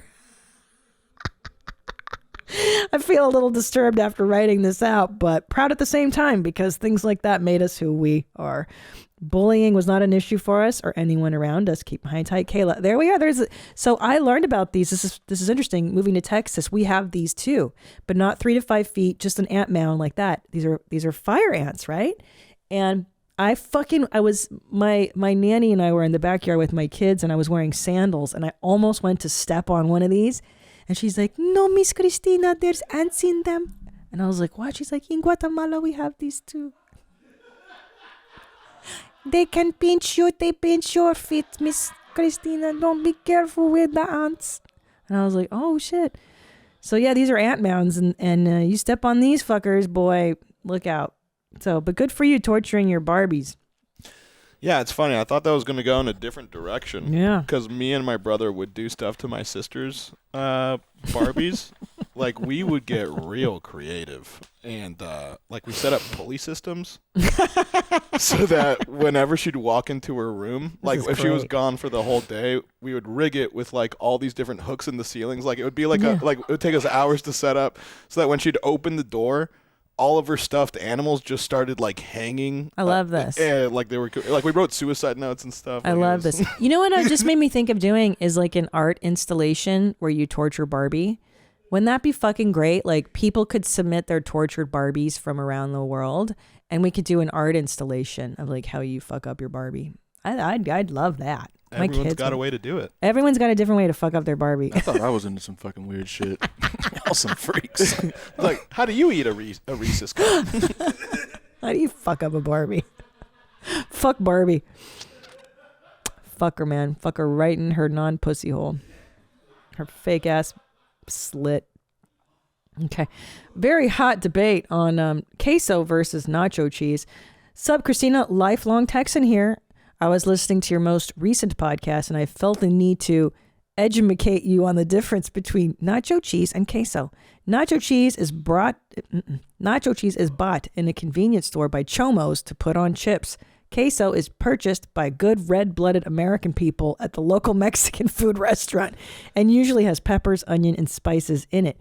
I feel a little disturbed after writing this out, but proud at the same time because things like that made us who we are. Bullying was not an issue for us or anyone around us. Keep my tight, Kayla. There we are. So I learned about these. This is interesting. Moving to Texas, we have these too, but not 3 to 5 feet, just an ant mound like that. These are fire ants, right? And my nanny and I were in the backyard with my kids, and I was wearing sandals, and I almost went to step on one of these, and she's like, "No, Miss Christina, there's ants in them." And I was like, "What?" She's like, "In Guatemala, we have these too. They can pinch you. They pinch your feet, Miss Christina. Don't be careful with the ants." And I was like, "Oh shit." So yeah, these are ant mounds, and you step on these fuckers, boy, look out. So, but good for you torturing your Barbies. Yeah, it's funny. I thought that was going to go in a different direction. Yeah. Because me and my brother would do stuff to my sister's Barbies. Like, we would get real creative. And, like, we set up pulley systems so that whenever she'd walk into her room, like, if she was gone for the whole day, we would rig it with, like, all these different hooks in the ceilings. Like, it would be like it would take us hours to set up so that when she'd open the door, all of her stuffed animals just started like hanging. I love this. Like they were like we wrote suicide notes and stuff. I Like, love this. You know what it just made me think of doing is like an art installation where you torture Barbie. Wouldn't that be fucking great? Like people could submit their tortured Barbies from around the world, and we could do an art installation of like how you fuck up your Barbie. I'd love that. Everyone's got a way to do it. Everyone's got a different way to fuck up their Barbie. I thought I was into some fucking weird shit. Y'all some freaks. Like, how do you eat a Reese's cup? How do you fuck up a Barbie? Fuck Barbie. Fuck her, man. Fuck her right in her non-pussy hole. Her fake ass slit. Okay. Very hot debate on queso versus nacho cheese. Sup, Christina, lifelong Texan here. I was listening to your most recent podcast and I felt the need to educate you on the difference between nacho cheese and queso. Nacho cheese is bought in a convenience store by chomos to put on chips. Queso is purchased by good red-blooded American people at the local Mexican food restaurant and usually has peppers, onion, and spices in it.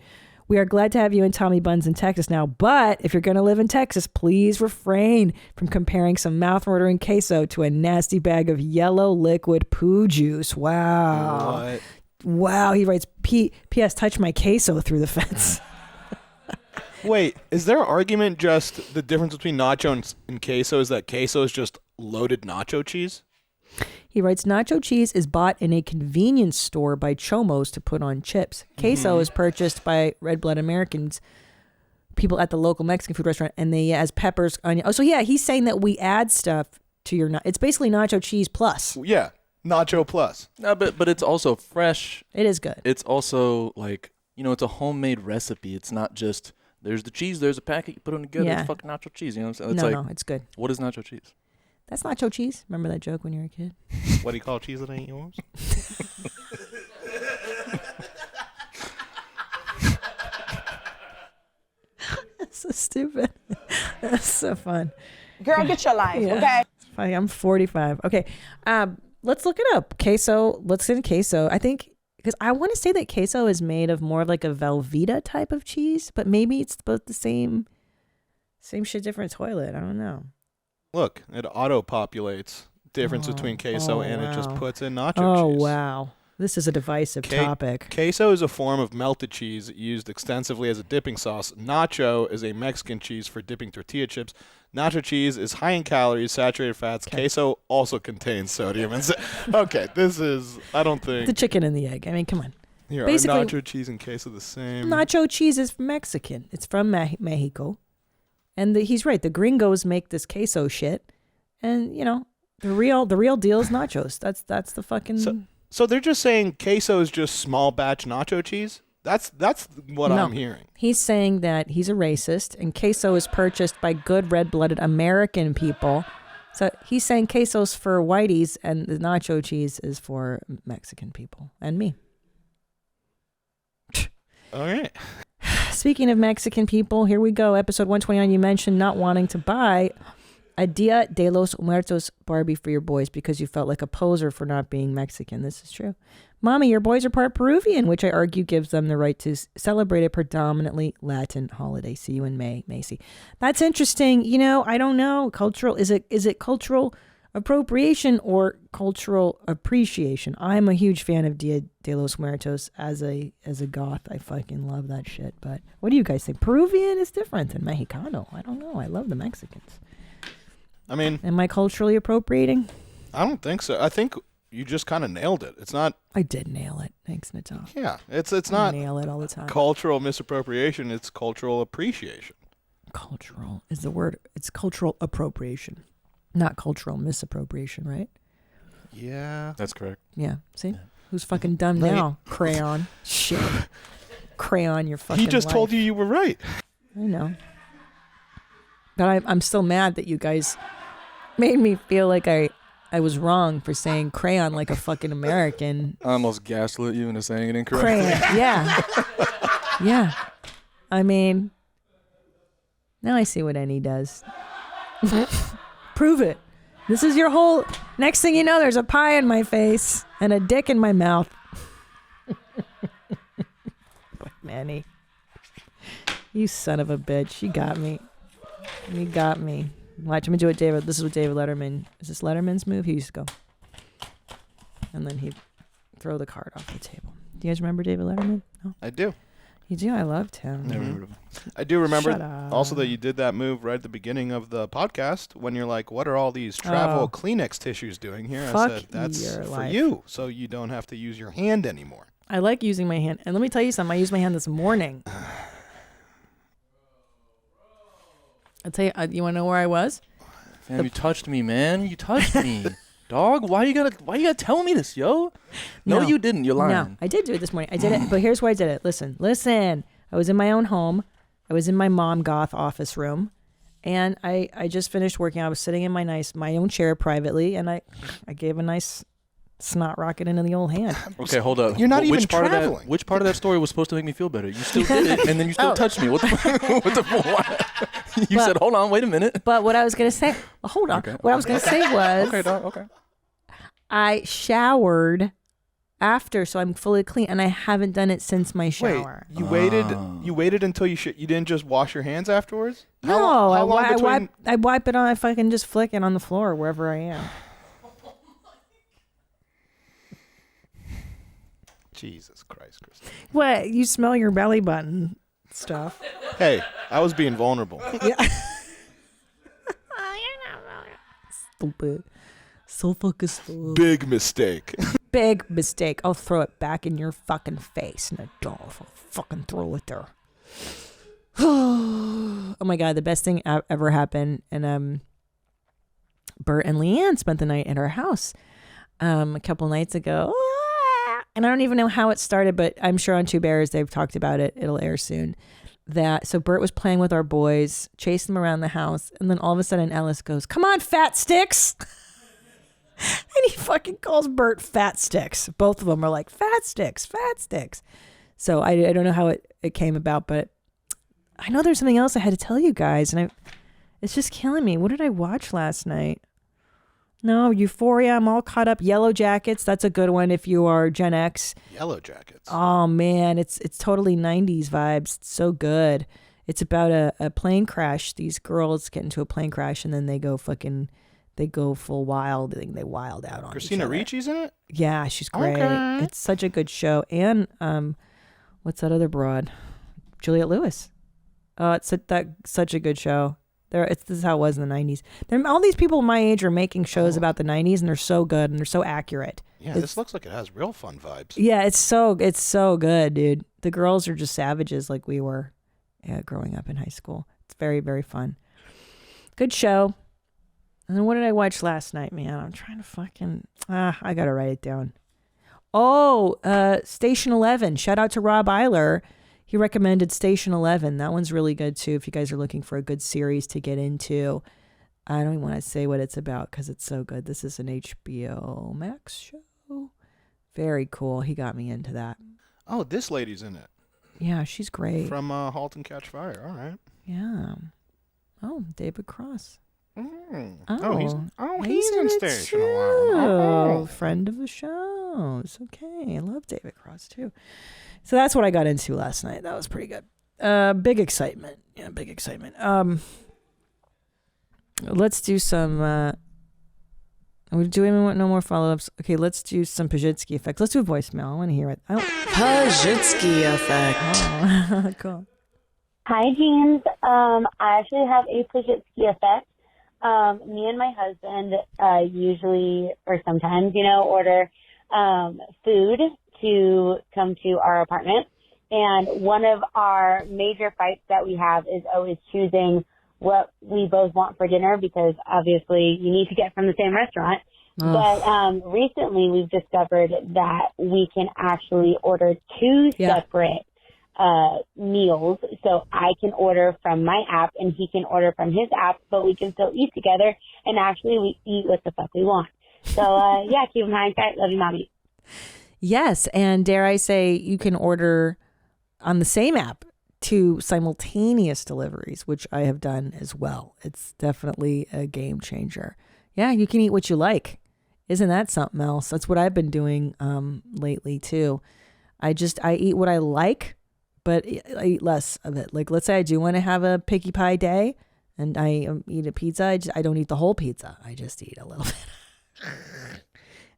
We are glad to have you in Tommy Buns in Texas now, but if you're going to live in Texas, please refrain from comparing some mouth-watering queso to a nasty bag of yellow liquid poo juice. Wow. What? Wow, he writes, P.S. touch my queso through the fence. Wait, is their argument just the difference between nacho and queso is that queso is just loaded nacho cheese? He writes, nacho cheese is bought in a convenience store by chomos to put on chips. Queso is purchased by red blood Americans, people at the local Mexican food restaurant, and they as peppers, onion. Oh, so yeah, he's saying that we add stuff to your, it's basically nacho cheese plus. Yeah, nacho plus. No, but it's also fresh. It is good. It's also like, it's a homemade recipe. It's not just, there's the cheese, there's a packet, you put them together, it's fucking nacho cheese. You know what I'm saying? No, it's good. What is nacho cheese? That's nacho cheese. Remember that joke when you were a kid? What do you call cheese that ain't yours? That's so stupid. That's so fun. Girl, get your life, okay? Funny. I'm 45. Okay. Let's look it up. Queso. Let's get in queso. I think, because I want to say that queso is made of more like a Velveeta type of cheese, but maybe it's both the same shit, different toilet. I don't know. Look, it auto-populates difference between queso and it just puts in nacho cheese. Oh, wow. This is a divisive topic. Queso is a form of melted cheese used extensively as a dipping sauce. Nacho is a Mexican cheese for dipping tortilla chips. Nacho cheese is high in calories, saturated fats. Queso also contains sodium. Okay, this is, I don't think. The chicken and the egg. I mean, come on. Here, basically, are nacho cheese and queso the same? Nacho cheese is Mexican. It's from Mexico. And he's right. The gringos make this queso shit, and the real deal is nachos. That's the fucking. So they're just saying queso is just small batch nacho cheese. That's what I'm hearing. He's saying that he's a racist, and queso is purchased by good red-blooded American people. So he's saying queso's for whiteys, and the nacho cheese is for Mexican people and me. All right. Speaking of Mexican people, here we go. Episode 129, you mentioned not wanting to buy a Dia de los Muertos Barbie for your boys because you felt like a poser for not being Mexican. This is true. Mommy, your boys are part Peruvian, which I argue gives them the right to celebrate a predominantly Latin holiday. See you in May, Macy. That's interesting. I don't know. Is it cultural appropriation or cultural appreciation? I'm a huge fan of Dia de los Muertos as a goth. I fucking love that shit. But what do you guys think? Peruvian is different than Mexicano. I don't know. I love the Mexicans. I mean, am I culturally appropriating? I don't think so. I think you just kind of nailed it. It's not. I did nail it. Thanks, Nadav. Yeah, it's not. I nail it all the time. Cultural misappropriation. It's cultural appreciation. Cultural is the word. It's cultural appropriation. Not cultural misappropriation, right? Yeah. That's correct. Yeah. See? Who's fucking dumb now? Crayon. Shit. Crayon, you're fucking He just told you were right. I know. But I'm still mad that you guys made me feel like I was wrong for saying crayon like a fucking American. I almost gaslit you into saying it incorrectly. Crayon. Yeah. Yeah. I mean, now I see what Annie does. Prove it. This is your whole. Next thing you know, there's a pie in my face and a dick in my mouth. Manny. You son of a bitch. You got me. You got me. Watch, I'm going to do what David, this is what David Letterman, is this Letterman's move? He used to go. And then he'd throw the card off the table. Do you guys remember David Letterman? No? I do. You do? I loved him. Never heard of him. I do remember Shut up. also that you did that move right at the beginning of the podcast when you're like, what are all these travel Kleenex tissues doing here? Fuck I said, that's your for life. you, so you don't have to use your hand anymore. I like using my hand. And let me tell you something. I used my hand this morning. I'll tell you, you want to know where I was? Fam, you touched me, man. You touched me. Dog, why you gotta tell me this, yo? No, you didn't. You're lying. No, I did do it this morning. I did it, but here's why I did it. Listen. I was in my own home. I was in my mom goth office room, and I just finished working. I was sitting in my own chair privately, and I gave a nice snot rocket into the old hand. Okay, hold up. You're not even which part traveling. which part of that story was supposed to make me feel better? You still did it, and then you still touched me. What the why? You said, hold on, wait a minute. But what I was going to say, hold on. Okay. What I was going to say was, Okay, dog, okay. I showered after, so I'm fully clean, and I haven't done it since my shower. Wait, you waited until you didn't just wash your hands afterwards? No, how long between... I wipe it on if I can just flick it on the floor wherever I am. Jesus Christ, Christina. What? You smell your belly button stuff. Hey, I was being vulnerable. Yeah. Stupid. So fucking stupid. Big mistake. Big mistake. I'll throw it back in your fucking face, Nadav. I'll fucking throw it there. Oh my God, the best thing ever happened. And Bert and Leanne spent the night at our house a couple nights ago. And I don't even know how it started, but I'm sure on Two Bears they've talked about it. It'll air soon. So Bert was playing with our boys, chasing them around the house, and then all of a sudden Ellis goes, "Come on, fat sticks!" And he fucking calls Bert fat sticks. Both of them are like, fat sticks, fat sticks. So I don't know how it came about, but I know there's something else I had to tell you guys, and it's just killing me. What did I watch last night? No, Euphoria. I'm all caught up. Yellow Jackets. That's a good one if you are Gen X. Yellow Jackets. Oh man, it's totally 90s vibes. It's so good. It's about a plane crash. These girls get into a plane crash and then they go full wild. They wild out on Christina each other. Ricci's in it? Yeah, she's great. Okay. It's such a good show. And what's that other broad? Juliette Lewis. It's such a good show. This is how it was in the 90s. All these people my age are making shows about the 90s, and they're so good and they're so accurate. Yeah, this looks like it has real fun vibes. Yeah, it's so good, dude. The girls are just savages like we were growing up in high school. It's very, very fun. Good show. And then what did I watch last night, man? I'm trying to fucking... I got to write it down. Oh, Station 11. Shout out to Rob Eiler. He recommended Station 11. That one's really good, too, if you guys are looking for a good series to get into. I don't even want to say what it's about because it's so good. This is an HBO Max show. Very cool. He got me into that. Oh, this lady's in it. Yeah, she's great. From Halt and Catch Fire. All right. Yeah. Oh, David Cross. He's in Station 11. Oh, friend of the show. It's okay. I love David Cross, too. So that's what I got into last night. That was pretty good. Big excitement. Yeah, big excitement. Let's do some... do we want no more follow-ups? Okay, let's do some Pajitsky effects. Let's do a voicemail. I want to hear it. Pajitsky effect. Oh, cool. Hi, Jeans. I actually have a Pajitsky effect. Me and my husband usually, or sometimes, order food to come to our apartment. And one of our major fights that we have is always choosing what we both want for dinner because obviously you need to get from the same restaurant. But recently we've discovered that we can actually order two separate meals. So I can order from my app and he can order from his app, but we can still eat together and actually we eat what the fuck we want. So keep them high and tight. Love you, mommy. Yes, and dare I say you can order on the same app two simultaneous deliveries, which I have done as well. It's definitely a game changer. Yeah, you can eat what you like. Isn't that something else? That's what I've been doing lately too. I eat what I like, but I eat less of it. Like, let's say I do want to have a picky pie day and I eat a pizza. I don't eat the whole pizza. I just eat a little bit.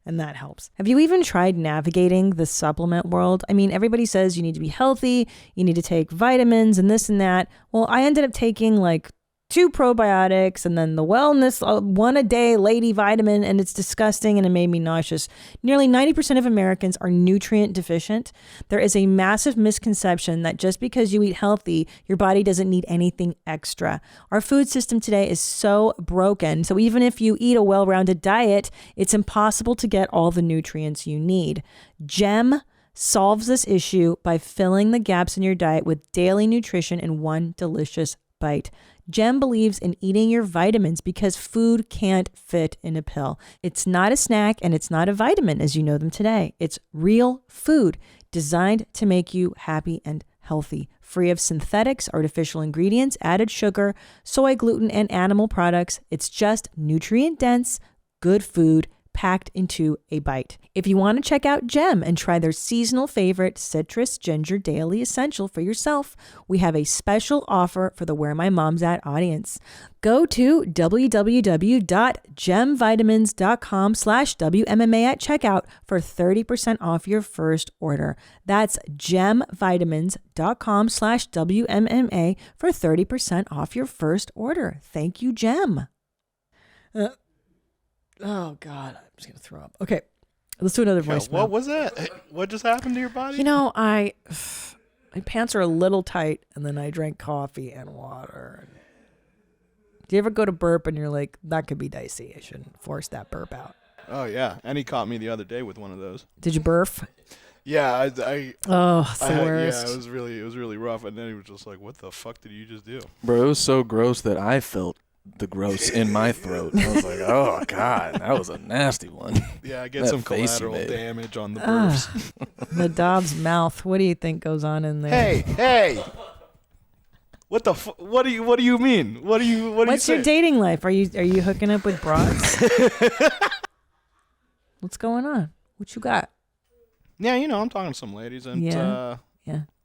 And that helps. Have you even tried navigating the supplement world? I mean, everybody says you need to be healthy, you need to take vitamins and this and that. Well, I ended up taking like 2 probiotics and then the wellness 1 a day lady vitamin, and it's disgusting and it made me nauseous. Nearly 90% of Americans are nutrient deficient. There is a massive misconception that just because you eat healthy, your body doesn't need anything extra. Our food system today is so broken. So even if you eat a well-rounded diet, it's impossible to get all the nutrients you need. GEM solves this issue by filling the gaps in your diet with daily nutrition in one delicious bite. GEM believes in eating your vitamins because food can't fit in a pill. It's not a snack and it's not a vitamin as you know them today. It's real food designed to make you happy and healthy, free of synthetics, artificial ingredients, added sugar, soy, gluten, and animal products. It's just nutrient-dense, good food packed into a bite. If you want to check out GEM and try their seasonal favorite citrus ginger daily essential for yourself, we have a special offer for the Where My Mom's At audience. Go to www.gemvitamins.com/WMMA at checkout for 30% off your first order. That's gemvitamins.com/WMMA for 30% off your first order. Thank you, GEM. Oh, God. I'm just going to throw up. Okay. Let's do another voicemail. What was that? What just happened to your body? You know, my pants are a little tight, and then I drank coffee and water. Do you ever go to burp and you're like, that could be dicey. I shouldn't force that burp out. Oh, yeah. And he caught me the other day with one of those. Did you burp? Yeah, it's the worst. Yeah, it was really rough. And then he was just like, what the fuck did you just do? Bro, it was so gross that I felt the gross in my throat. I was like, oh, God, that was a nasty one. Yeah, I get some collateral damage on the burps. Nadav's mouth. What do you think goes on in there? Hey. What the what do you mean? What's your dating life? Are you hooking up with broads? What's going on? What you got? Yeah, I'm talking to some ladies and yeah.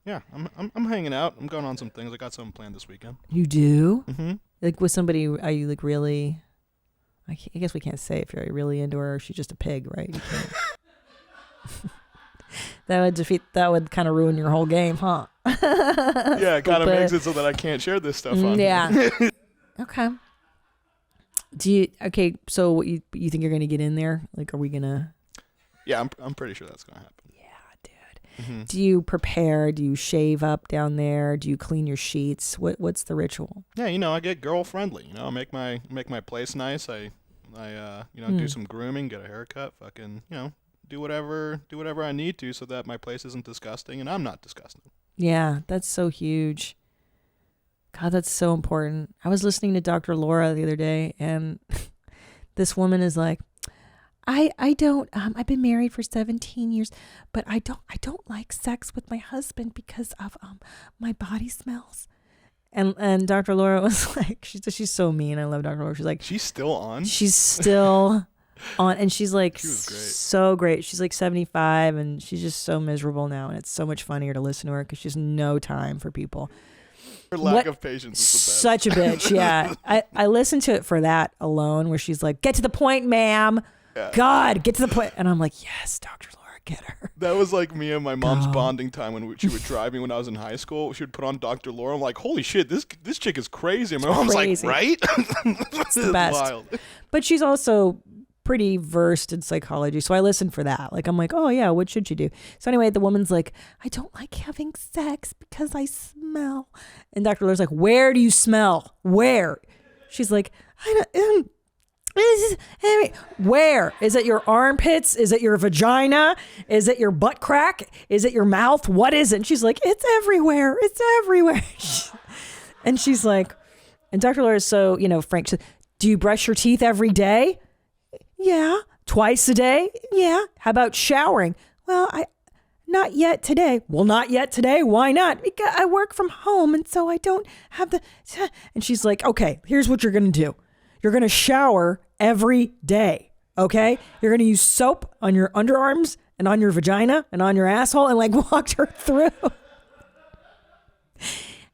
I'm hanging out. I'm going on some things. I got something planned this weekend. You do? Mm-hmm. Like with somebody, are you like really? I guess we can't say if you're really into her or she's just a pig, right? You can't. That would kind of ruin your whole game, huh? Yeah, it kind of makes it so that I can't share this stuff on. Yeah. Okay. So what you think you're gonna get in there? Like, are we gonna? Yeah, I'm pretty sure that's gonna happen. Mm-hmm. Do you prepare? Do you shave up down there? Do you clean your sheets? What's the ritual? Yeah, I get girl friendly. I make my place nice. I do some grooming, get a haircut, fucking, do whatever I need to so that my place isn't disgusting and I'm not disgusting. Yeah, that's so huge. God, that's so important. I was listening to Dr. Laura the other day, and this woman is like, I don't, I've been married for 17 years, but I don't like sex with my husband because of, my body smells. And Dr. Laura was like, she's so mean. I love Dr. Laura. She's like, she's still on? She's still on. And she's like, she was great. So great. She's like 75 and she's just so miserable now. And it's so much funnier to listen to her because she has no time for people. Her lack of patience is the best. Such a bitch. Yeah. I listened to it for that alone where she's like, get to the point, ma'am. Yeah. God, get to the point. And I'm like, yes, Dr. Laura, get her. That was like me and my mom's bonding time when she would drive me when I was in high school. She would put on Dr. Laura. I'm like, holy shit, this chick is crazy. And my mom's like, right? It's the best. Wild. But she's also pretty versed in psychology. So I listened for that. Like, I'm like, oh yeah, what should you do? So anyway, the woman's like, I don't like having sex because I smell. And Dr. Laura's like, where do you smell? Where? She's like, I don't... Where? Is it your armpits? Is it your vagina? Is it your butt crack? Is it your mouth? What is it? And she's like, it's everywhere. It's everywhere. And she's like, and Dr. Laura is so, frank. She's like, do you brush your teeth every day? Yeah. Twice a day? Yeah. How about showering? Well, not yet today. Well, not yet today. Why not? Because I work from home and so I don't have the... And she's like, okay, here's what you're going to do. You're going to shower every day, okay? You're going to use soap on your underarms and on your vagina and on your asshole and like walk her through.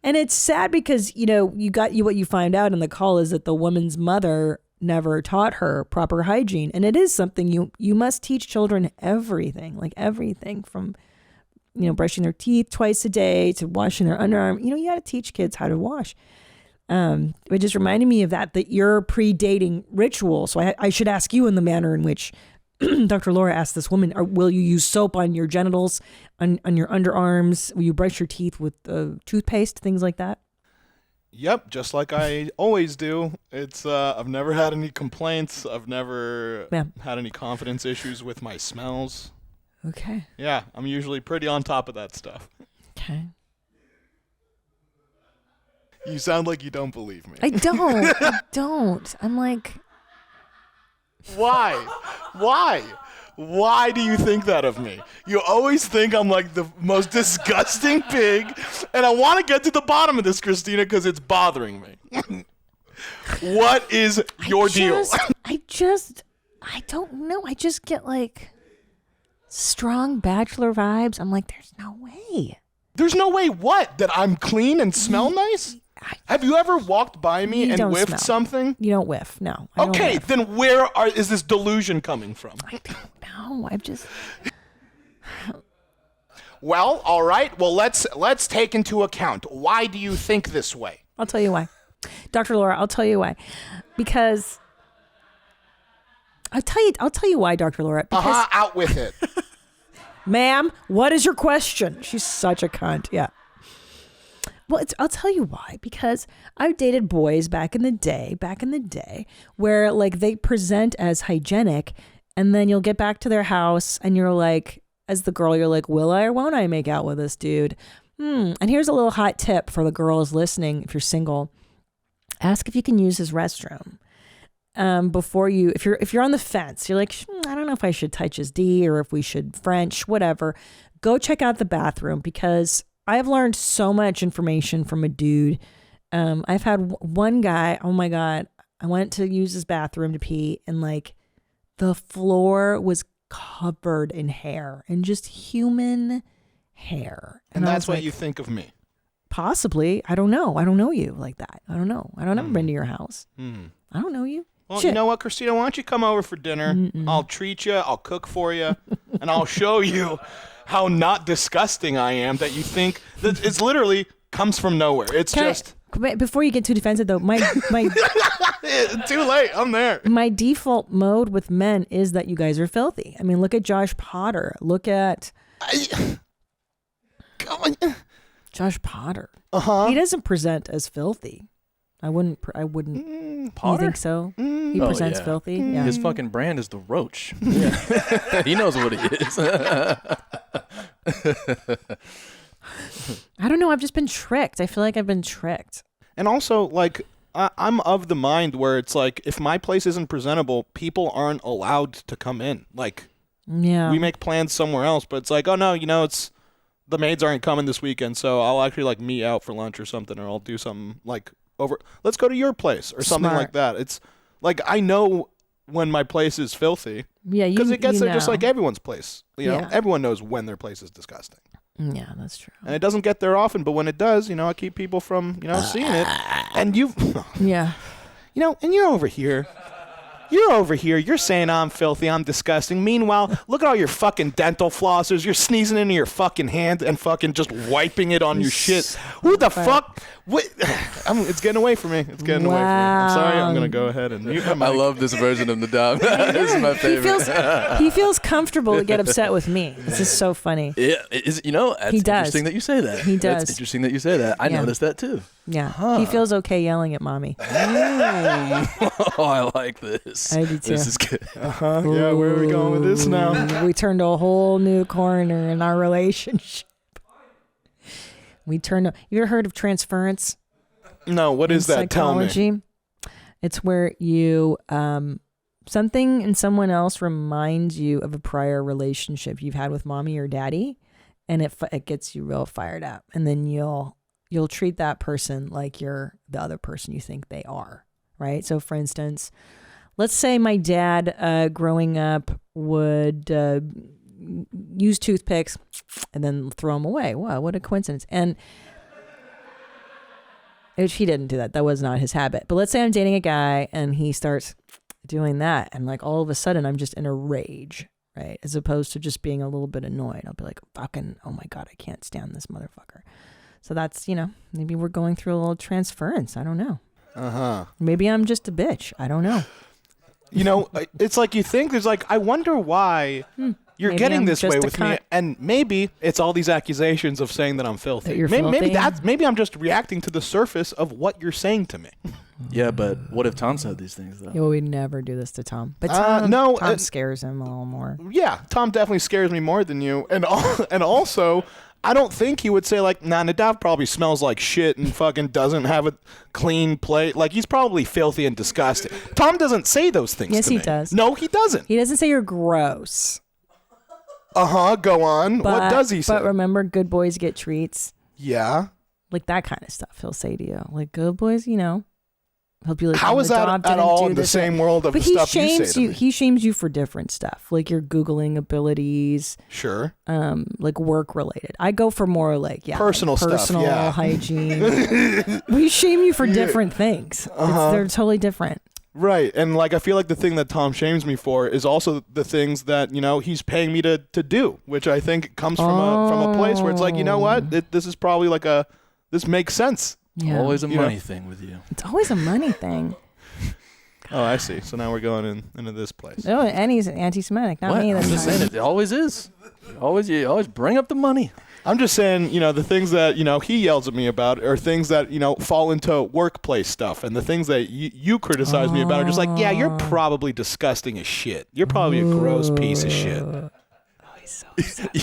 And it's sad because, what you find out in the call is that the woman's mother never taught her proper hygiene. And it is something you must teach children everything, like everything from, brushing their teeth twice a day to washing their underarm. You got to teach kids how to wash. It just reminded me of that you're predating ritual. So I should ask you in the manner in which Dr. Laura asked this woman, will you use soap on your genitals, on your underarms? Will you brush your teeth with toothpaste, things like that? Yep, just like I always do. It's I've never had any complaints. I've never had any confidence issues with my smells. Okay. Yeah, I'm usually pretty on top of that stuff. Okay. You sound like you don't believe me. I don't. I'm like... Why? Why do you think that of me? You always think I'm like the most disgusting pig, and I want to get to the bottom of this, Christina, because it's bothering me. What is your deal? I don't know. I just get like strong bachelor vibes. I'm like, there's no way. There's no way what? That I'm clean and smell nice? Have you ever walked by me and whiffed smell. something? You don't whiff, no. I don't Okay, whiff. then where is this delusion coming from? I don't know. I've just... Well, all right. Well, let's take into account. Why do you think this way? I'll tell you why. Dr. Laura, I'll tell you why. Because... I'll tell you why, Dr. Laura. Because, out with it. Ma'am, what is your question? She's such a cunt. Yeah. Well, I'll tell you why. Because I've dated boys back in the day, where like they present as hygienic, and then you'll get back to their house and you're like, as the girl, you're like, will I or won't I make out with this dude? And here's a little hot tip for the girls listening. If you're single, ask if you can use his restroom. Before you, if you're on the fence, you're like, I don't know if I should touch his D or if we should French, whatever. Go check out the bathroom, because I've learned so much information from a dude. I've had one guy, oh my God, I went to use his bathroom to pee, and like the floor was covered in hair, and just human hair. And that's what you think of me? Possibly. I don't know. I don't know you like that. I don't know. I don't ever been to your house. I don't know you. Well, you know what, Christina? Why don't you come over for dinner? I'll treat you. I'll cook for you. And I'll show you how not disgusting I am that you think that it's literally comes from nowhere. It's before you get too defensive though, my too late. I'm there. My default mode with men is that you guys are filthy. I mean, look at Josh Potter. Look at Josh Potter. He doesn't present as filthy. I wouldn't. Potter? You think so? He presents filthy. Yeah. His fucking brand is the roach. Yeah. He knows what he is. I don't know. I've just been tricked. I feel like I've been tricked. And also, like, I'm of the mind where it's like, if my place isn't presentable, people aren't allowed to come in. Like, we make plans somewhere else, but it's like, oh no, it's the maids aren't coming this weekend, so I'll actually like meet out for lunch or something, or I'll do something like let's go to your place or something like that. It's like, I know when my place is filthy. Yeah, because it gets there just like everyone's place. You know, everyone knows when their place is disgusting. Yeah, that's true. And it doesn't get there often, but when it does, I keep people from, seeing it. And and you're over here. You're saying I'm filthy, I'm disgusting. Meanwhile, look at all your fucking dental flossers. You're sneezing into your fucking hand and fucking just wiping it on your shit. Who the fuck? What? It's getting away from me. It's getting away from me. I'm sorry. I'm going to go ahead and mute my mic. I love this version of Nadav. This is my favorite. He feels comfortable to get upset with me. This is so funny. Yeah, that's interesting that you say that. He does. That's interesting that you say that. I noticed that too. Yeah. He feels okay yelling at mommy. Oh, I like this. I do too. This is good. Yeah, where are we going with this now? We turned a whole new corner in our relationship. You ever heard of transference? No, what is that? Psychology? Tell me. It's where you something in someone else reminds you of a prior relationship you've had with mommy or daddy, and it gets you real fired up, and then you'll treat that person like you're the other person you think they are, right? So for instance, let's say my dad growing up would use toothpicks and then throw them away. Wow, what a coincidence. And Which he didn't do that. That was not his habit. But let's say I'm dating a guy and he starts doing that, and like all of a sudden I'm just in a rage, right? As opposed to just being a little bit annoyed. I'll be like, fucking, oh my God, I can't stand this motherfucker. So that's, maybe we're going through a little transference. I don't know. Maybe I'm just a bitch. I don't know. It's like you think there's like, I wonder why you're Maybe getting I'm this way just a with me, cunt. and maybe it's all these accusations of saying that I'm filthy. That you're maybe filthy? maybe I'm just reacting to the surface of what you're saying to me. Yeah, but what if Tom said these things though? Yeah, well, we'd never do this to Tom. But Tom scares him a little more. Yeah, Tom definitely scares me more than you, and also. I don't think he would say like, nah, Nadav probably smells like shit and fucking doesn't have a clean plate. Like, he's probably filthy and disgusting. Tom doesn't say those things Yes, to me. he does. No, he doesn't. He doesn't say you're gross. Go on. What does he say? But remember, good boys get treats. Yeah. Like that kind of stuff he'll say to you. Like, good boys, he'll be like, How is that at all in the same world of the stuff you say to me? He shames you for different stuff, like your Googling abilities. Sure. Like work related. I go for more like, personal stuff. Personal Yeah. hygiene. We shame you for different things. They're totally different. Right. And like, I feel like the thing that Tom shames me for is also the things that, he's paying me to do, which I think comes from a place where it's like, you know what? This is probably like this makes sense. Yeah. Always a money thing with you. It's always a money thing. Oh, I see. So now we're going into this place. No, and he's anti-Semitic, not me. I'm just saying it always is. You always bring up the money. I'm just saying, the things that, he yells at me about are things that, fall into workplace stuff. And the things that you criticize me about are just like, yeah, you're probably disgusting as shit. You're probably a gross piece of shit.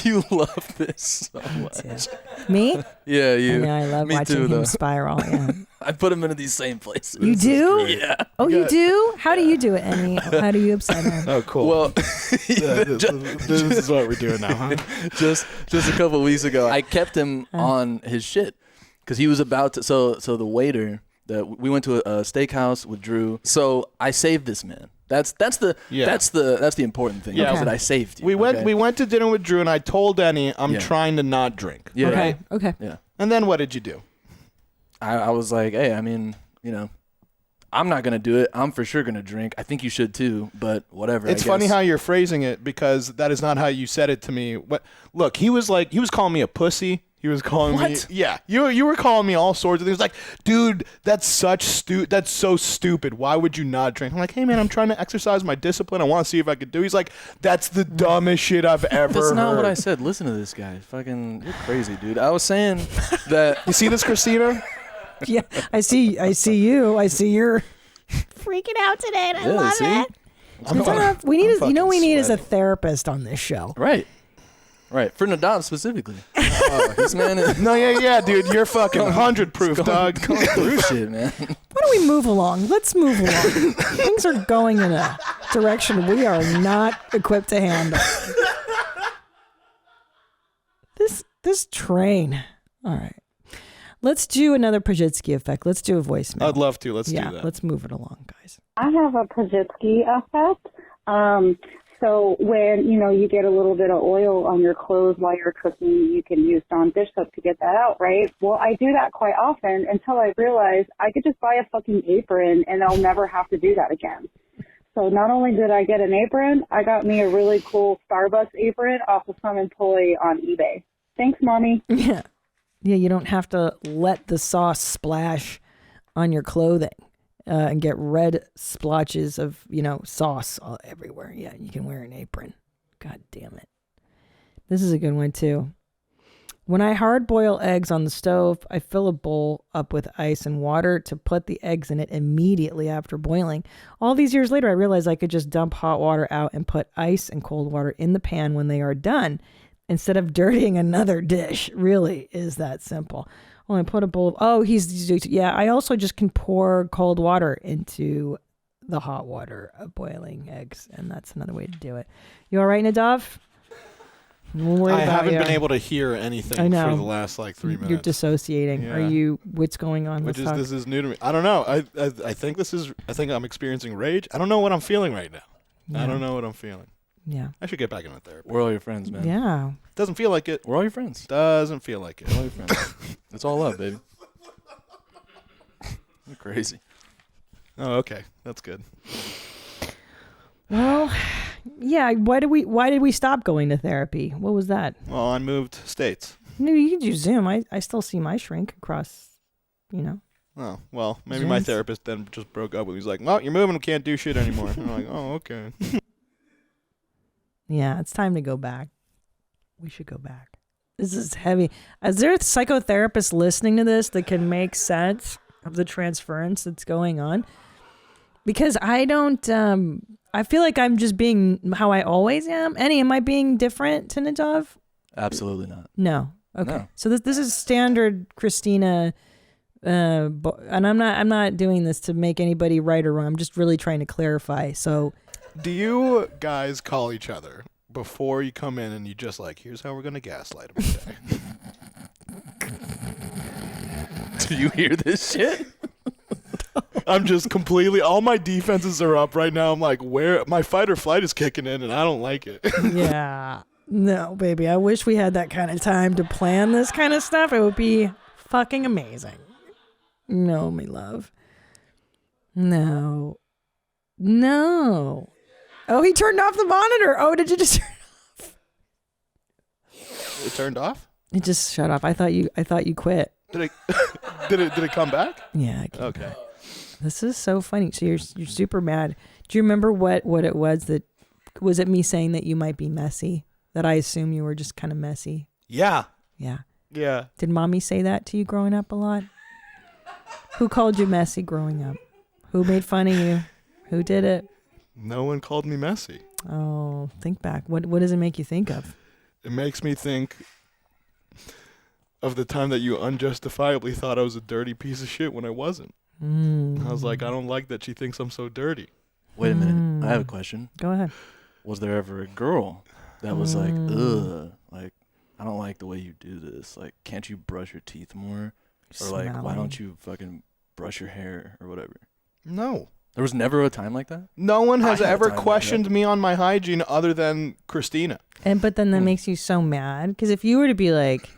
You love this so much. Me? Yeah, you. I love me watching too, him though. spiral. Yeah. I put him into these same places. You do? Yeah. Oh, you do? How do you do it, Emmy? How do you upset him? Oh, cool. Well, this is what we're doing now, huh? Just a couple of weeks ago, I kept him on his shit because he was about to. So the waiter that we went to a steakhouse with Drew. So I saved this man. That's the important thing. Yeah. Is that I saved you. We went to dinner with Drew, and I told Denny I'm trying to not drink. Yeah. Okay. Okay. Yeah. And then what did you do? I was like, hey, I mean, I'm not gonna do it. I'm for sure gonna drink. I think you should too, but whatever. It's funny how you're phrasing it because that is not how you said it to me. Look, he was calling me a pussy. He was calling me, yeah. You were calling me all sorts of things. Like, dude, that's so stupid. Why would you not drink? I'm like, hey man, I'm trying to exercise my discipline. I want to see if I could do. He's like, that's the dumbest shit I've ever heard. That's not what I said. Listen to this guy. Fucking, you're crazy, dude. I was saying that. You see this, Christina? Yeah, I see you. I see you're freaking out today, and I love it. We need is a therapist on this show. Right. For Nadav specifically. This man is... No, yeah, dude. You're fucking 100 proof, dog. Going through shit, man. Why don't we move along? Let's move along. Things are going in a direction we are not equipped to handle. This train. All right. Let's do another Pajitsky effect. Let's do a voicemail. I'd love to. Let's do that. Let's move it along, guys. I have a Pajitsky effect. So when, you get a little bit of oil on your clothes while you're cooking, you can use Dawn dish soap to get that out, right? Well, I do that quite often until I realize I could just buy a fucking apron and I'll never have to do that again. So not only did I get an apron, I got me a really cool Starbucks apron off of some employee on eBay. Thanks, Mommy. Yeah. Yeah, you don't have to let the sauce splash on your clothing and get red splotches of, sauce all everywhere. Yeah, you can wear an apron. God damn it. This is a good one, too. When I hard boil eggs on the stove, I fill a bowl up with ice and water to put the eggs in it immediately after boiling. All these years later, I realized I could just dump hot water out and put ice and cold water in the pan when they are done, instead of dirtying another dish. Really is that simple. Only put a bowl of, I also just can pour cold water into the hot water of boiling eggs, and that's another way to do it. You all right, Nadav? I haven't been able to hear anything for the last 3 minutes. You're dissociating. Yeah. What's going on? This is new to me. I don't know. I think I'm experiencing rage. I don't know what I'm feeling right now. Yeah. I don't know what I'm feeling. Yeah. I should get back into therapy. We're all your friends, man. Yeah. Doesn't feel like it. We're all your friends. Doesn't feel like it. We're all your friends. It's all love, baby. You're crazy. Oh, okay. That's good. Well, yeah. Why did we stop going to therapy? What was that? Well, I moved states. No, you can do Zoom. I still see my shrink across, Oh, well, maybe my Zooms. therapist then just broke up with me. He's like, well, you're moving, we can't do shit anymore. I'm like, oh, okay. Yeah, it's time to go back. We should go back. This is heavy. Is there a psychotherapist listening to this that can make sense of the transference that's going on? Because I don't, I feel like I'm just being how I always am. Annie, am I being different to Nadav? Absolutely not. No. Okay. No. So this is standard Christina, and I'm not doing this to make anybody right or wrong. I'm just really trying to clarify. So, Do you guys call each other before you come in and you just like, here's how we're going to gaslight him today? Do you hear this shit? I'm just completely, all my defenses are up right now. I'm like, where my fight or flight is kicking in and I don't like it. yeah. No, baby. I wish we had that kind of time to plan this kind of stuff. It would be fucking amazing. No, my love. No. Oh, he turned off the monitor. Oh, did you just turn it off? It turned off? It just shut off. I thought you quit. Did it did it come back? Yeah. Okay. This is so funny. So you're super mad. Do you remember what it was that was it me saying that you might be messy? That I assume you were just kind of messy. Yeah. Yeah. Yeah. Did mommy say that to you growing up a lot? Who called you messy growing up? Who made fun of you? Who did it? No one called me messy. Oh, think back. What does it make you think of? It makes me think of the time that you unjustifiably thought I was a dirty piece of shit when I wasn't. I was like, I don't like that she thinks I'm so dirty. Wait a minute. I have a question. Go ahead. Was there ever a girl that was like, ugh, like, I don't like the way you do this. Like, can't you brush your teeth more? Or like, why don't you fucking brush your hair or whatever? No. There was never a time like that? No one has I had a ever time like questioned that. me on my hygiene other than Christina. But then that makes you so mad. Because if you were to be like,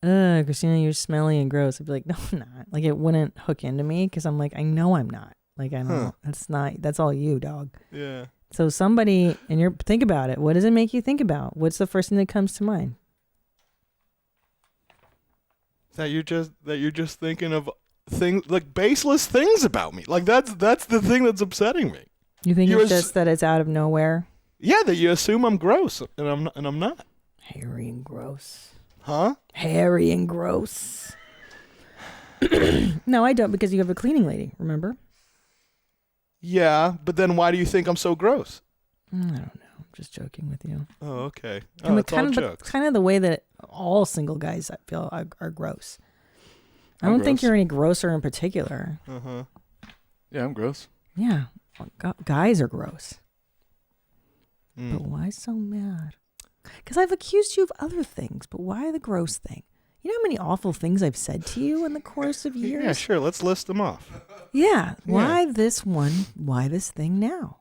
Christina, you're smelly and gross, I'd be like, no, I'm not. Like, it wouldn't hook into me because I'm like, I know I'm not. Like, I know. That's all you, dog. Yeah. So somebody, and think about it. What does it make you think about? What's the first thing that comes to mind? That you're just thinking of things like baseless things about me. Like that's the thing that's upsetting me. You think it's just that it's out of nowhere? Yeah, that you assume I'm gross and I'm not. Hairy and gross. Huh? Hairy and gross. No, I don't, because you have a cleaning lady, remember? Yeah, but then why do you think I'm so gross? I don't know. I'm just joking with you. Oh, okay. And It's all jokes. kind of the way that all single guys I feel are gross. I I'm don't think gross. you're any grosser in particular. Uh-huh. Yeah, I'm gross. Yeah. Guys are gross. Mm. But why so mad? Because I've accused you of other things, but why the gross thing? You know how many awful things I've said to you in the course of years? Yeah, sure. Let's list them off. Yeah. Why this one? Why this thing now?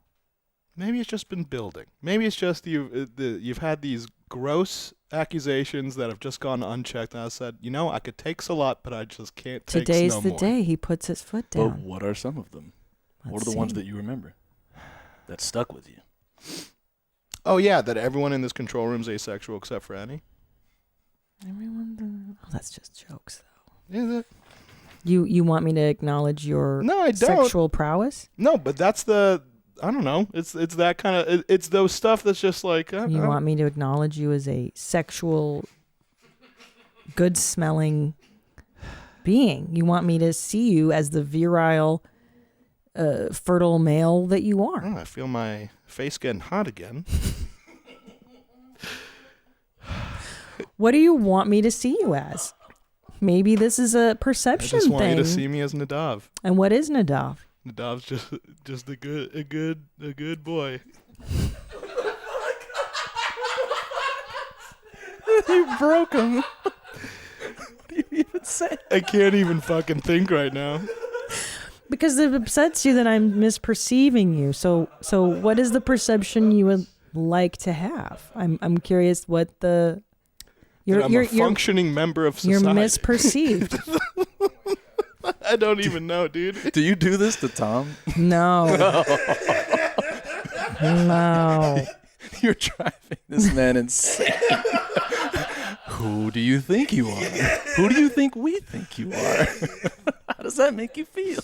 Maybe it's just been building. Maybe it's just you've had these gross accusations that have just gone unchecked. And I said, I could take a lot, but I just can't take Today's no the more. day he puts his foot down. But what are some of them? What are the ones that you remember that stuck with you? Oh, yeah, that everyone in this control room is asexual except for Annie. That's just jokes, though. Yeah, You want me to acknowledge your No, I don't. sexual prowess? No, but that's I don't know. It's that kind of, it's those stuff that's just like. You want me to acknowledge you as a sexual, good-smelling being. You want me to see you as the virile, fertile male that you are. Oh, I feel my face getting hot again. What do you want me to see you as? Maybe this is a perception I just thing. want you to see me as Nadav. And what is Nadav? Nadav's just a good boy. You broke him. What do you even say? I can't even fucking think right now. Because it upsets you that I'm misperceiving you. So what is the perception you would like to have? I'm curious what the I'm a functioning member of society. You're misperceived. I don't even know, dude. Do you do this to Tom? No. No. You're driving this man insane. Who do you think you are? Who do you think we think you are? How does that make you feel?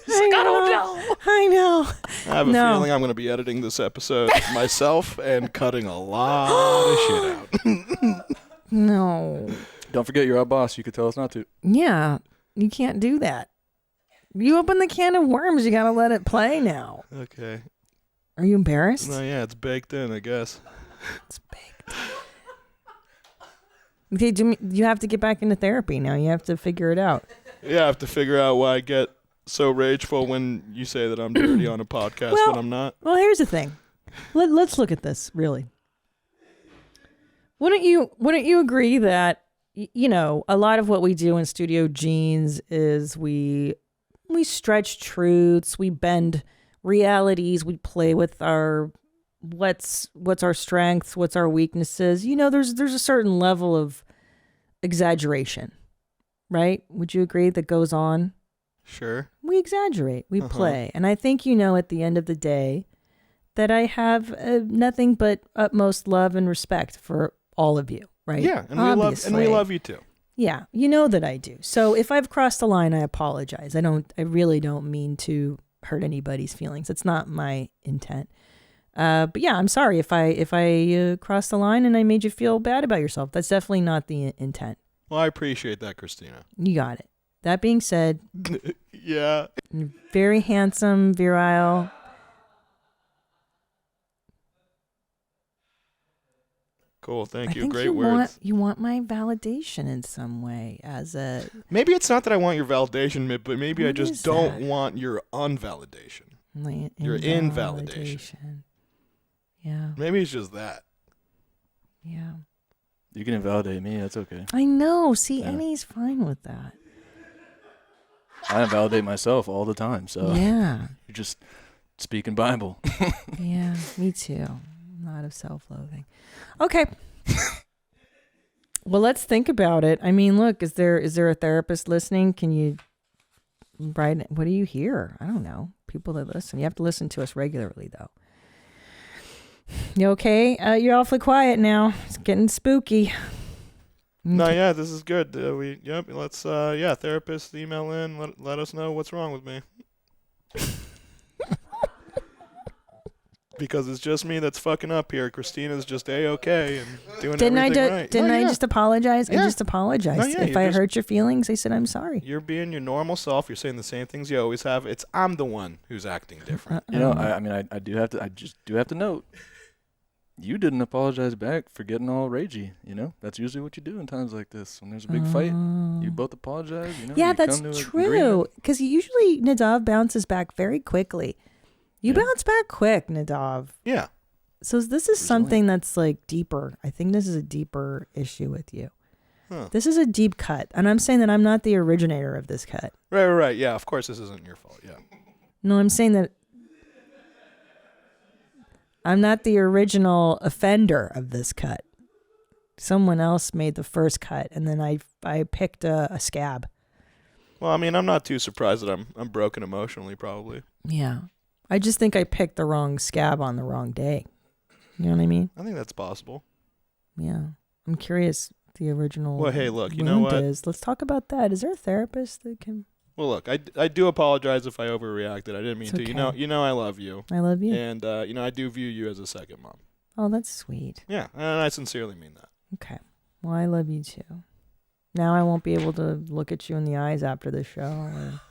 I don't know. I know. I have a feeling I'm going to be editing this episode myself and cutting a lot of shit out. No. Don't forget you're our boss. You could tell us not to. Yeah. You can't do that. You open the can of worms. You got to let it play now. Okay. Are you embarrassed? No, yeah, it's baked in, I guess. It's baked. Okay, Jimmy, you have to get back into therapy now. You have to figure it out. Yeah, I have to figure out why I get so rageful when you say that I'm dirty on a podcast when I'm not. Well, here's the thing. Let's look at this, really. Wouldn't you agree that, you know, a lot of what we do in Studio Jeans is we stretch truths, we bend realities, we play with our what's our strengths, what's our weaknesses. You know, there's a certain level of exaggeration, right? Would you agree that goes on? Sure. We exaggerate, we play. And I think, you know, at the end of the day that I have nothing but utmost love and respect for all of you, right? Yeah, and Obviously. we love you too. Yeah, you know that I do. So if I've crossed the line, I apologize. I really don't mean to hurt anybody's feelings. It's not my intent. But yeah, I'm sorry if I crossed the line and I made you feel bad about yourself. That's definitely not the intent. Well, I appreciate that, Christina. You got it. That being said, yeah, you're very handsome, virile. Cool, thank you. I think Great words. You want my validation in some way as a... Maybe it's not that I want your validation, but maybe I just don't want your unvalidation. Your invalidation. Yeah. Maybe it's just that. Yeah. You can invalidate me. That's okay. I know. See, Annie's fine with that. I invalidate myself all the time. So yeah, you're just speaking Bible. Yeah, me too. A lot of self-loathing. Okay. Well, let's think about it. I mean, look, is there a therapist listening? Can you write? What do you hear? I don't know. People that listen. You have to listen to us regularly, though. You okay? You're awfully quiet now. It's getting spooky. No, yeah, this is good. Let's therapist email in. Let us know what's wrong with me. Because it's just me that's fucking up here. Christina's just A-okay and doing everything right. Didn't I just apologize? Yeah. I just apologized. No, yeah, if I hurt your feelings, I said I'm sorry. You're being your normal self. You're saying the same things you always have. I'm the one who's acting different. You know, I just do have to note, you didn't apologize back for getting all ragey. You know, that's usually what you do in times like this. When there's a big fight, you both apologize. You know, Yeah, you that's come to an true. agreement. Because usually Nadav bounces back very quickly. You bounce back quick, Nadav. Yeah. So this is something that's like deeper. I think this is a deeper issue with you. Huh. This is a deep cut. And I'm saying that I'm not the originator of this cut. Right. Yeah, of course this isn't your fault. Yeah. No, I'm saying that I'm not the original offender of this cut. Someone else made the first cut, and then I picked a scab. Well, I mean, I'm not too surprised that I'm broken emotionally, probably. Yeah. I just think I picked the wrong scab on the wrong day. You know what I mean? I think that's possible. Yeah. I'm curious the original Well, hey, look, you know wound what? is. Let's talk about that. Is there a therapist that can... Well, look, I do apologize if I overreacted. I didn't mean to. okay. You know I love you. I love you. And, I do view you as a second mom. Oh, that's sweet. Yeah, and I sincerely mean that. Okay. Well, I love you too. Now I won't be able to look at you in the eyes after the show. Or...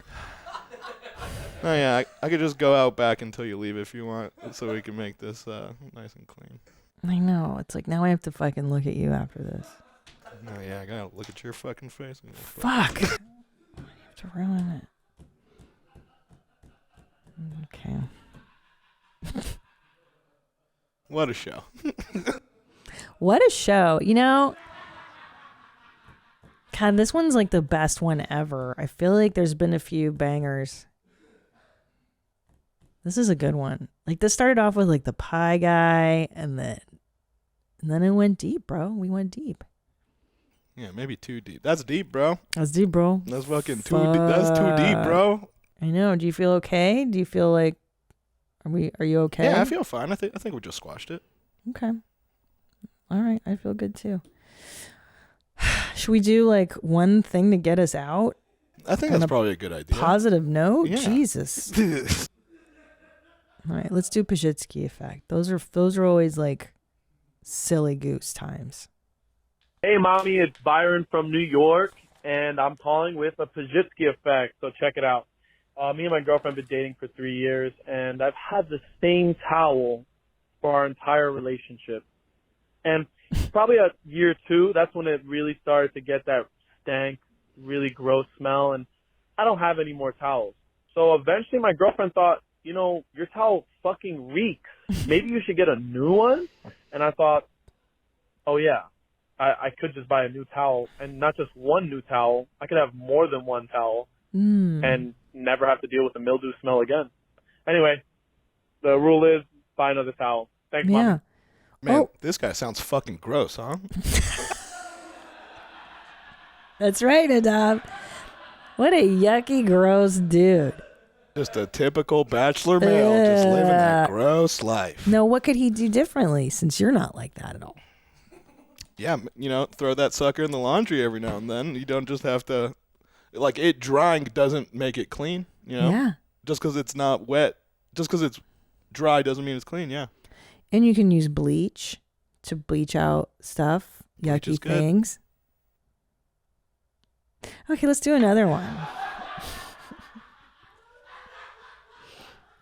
Oh, yeah, I could just go out back until you leave if you want, so we can make this nice and clean. I know. It's like, now I have to fucking look at you after this. Oh, yeah, I gotta look at your fucking face. Fuck! I have to ruin it. Okay. What a show. What a show. You know, God, this one's like the best one ever. I feel like there's been a few bangers. This is a good one. Like, this started off with like the pie guy, and then it went deep, bro. We went deep. Yeah, maybe too deep. That's deep, bro. That's deep, bro. That's fucking too deep. That's too deep, bro. I know. Do you feel okay? Do you feel like are you okay? Yeah, I feel fine. I think we just squashed it. Okay. All right. I feel good too. Should we do like one thing to get us out? I think that's probably a good idea. Positive note? Yeah. Jesus. All right, let's do Pajitsky effect. Those are always like silly goose times. Hey, Mommy, it's Byron from New York, and I'm calling with a Pajitsky effect, so check it out. Me and my girlfriend have been dating for 3 years, and I've had the same towel for our entire relationship. And probably at year 2, that's when it really started to get that stank, really gross smell, and I don't have any more towels. So eventually my girlfriend thought, your towel fucking reeks. Maybe you should get a new one. And I thought, oh yeah, I could just buy a new towel, and not just one new towel. I could have more than one towel and never have to deal with the mildew smell again. Anyway, the rule is buy another towel. Thanks, Mom. Man, this guy sounds fucking gross, huh? That's right, Nadav. What a yucky, gross dude. Just a typical bachelor male, just living that gross life. No, what could he do differently since you're not like that at all? Yeah, throw that sucker in the laundry every now and then. You don't just have to, like, it drying doesn't make it clean, Yeah. Just because it's not wet, just because it's dry doesn't mean it's clean, yeah. And you can use bleach to bleach out stuff, yucky things. Okay, let's do another one.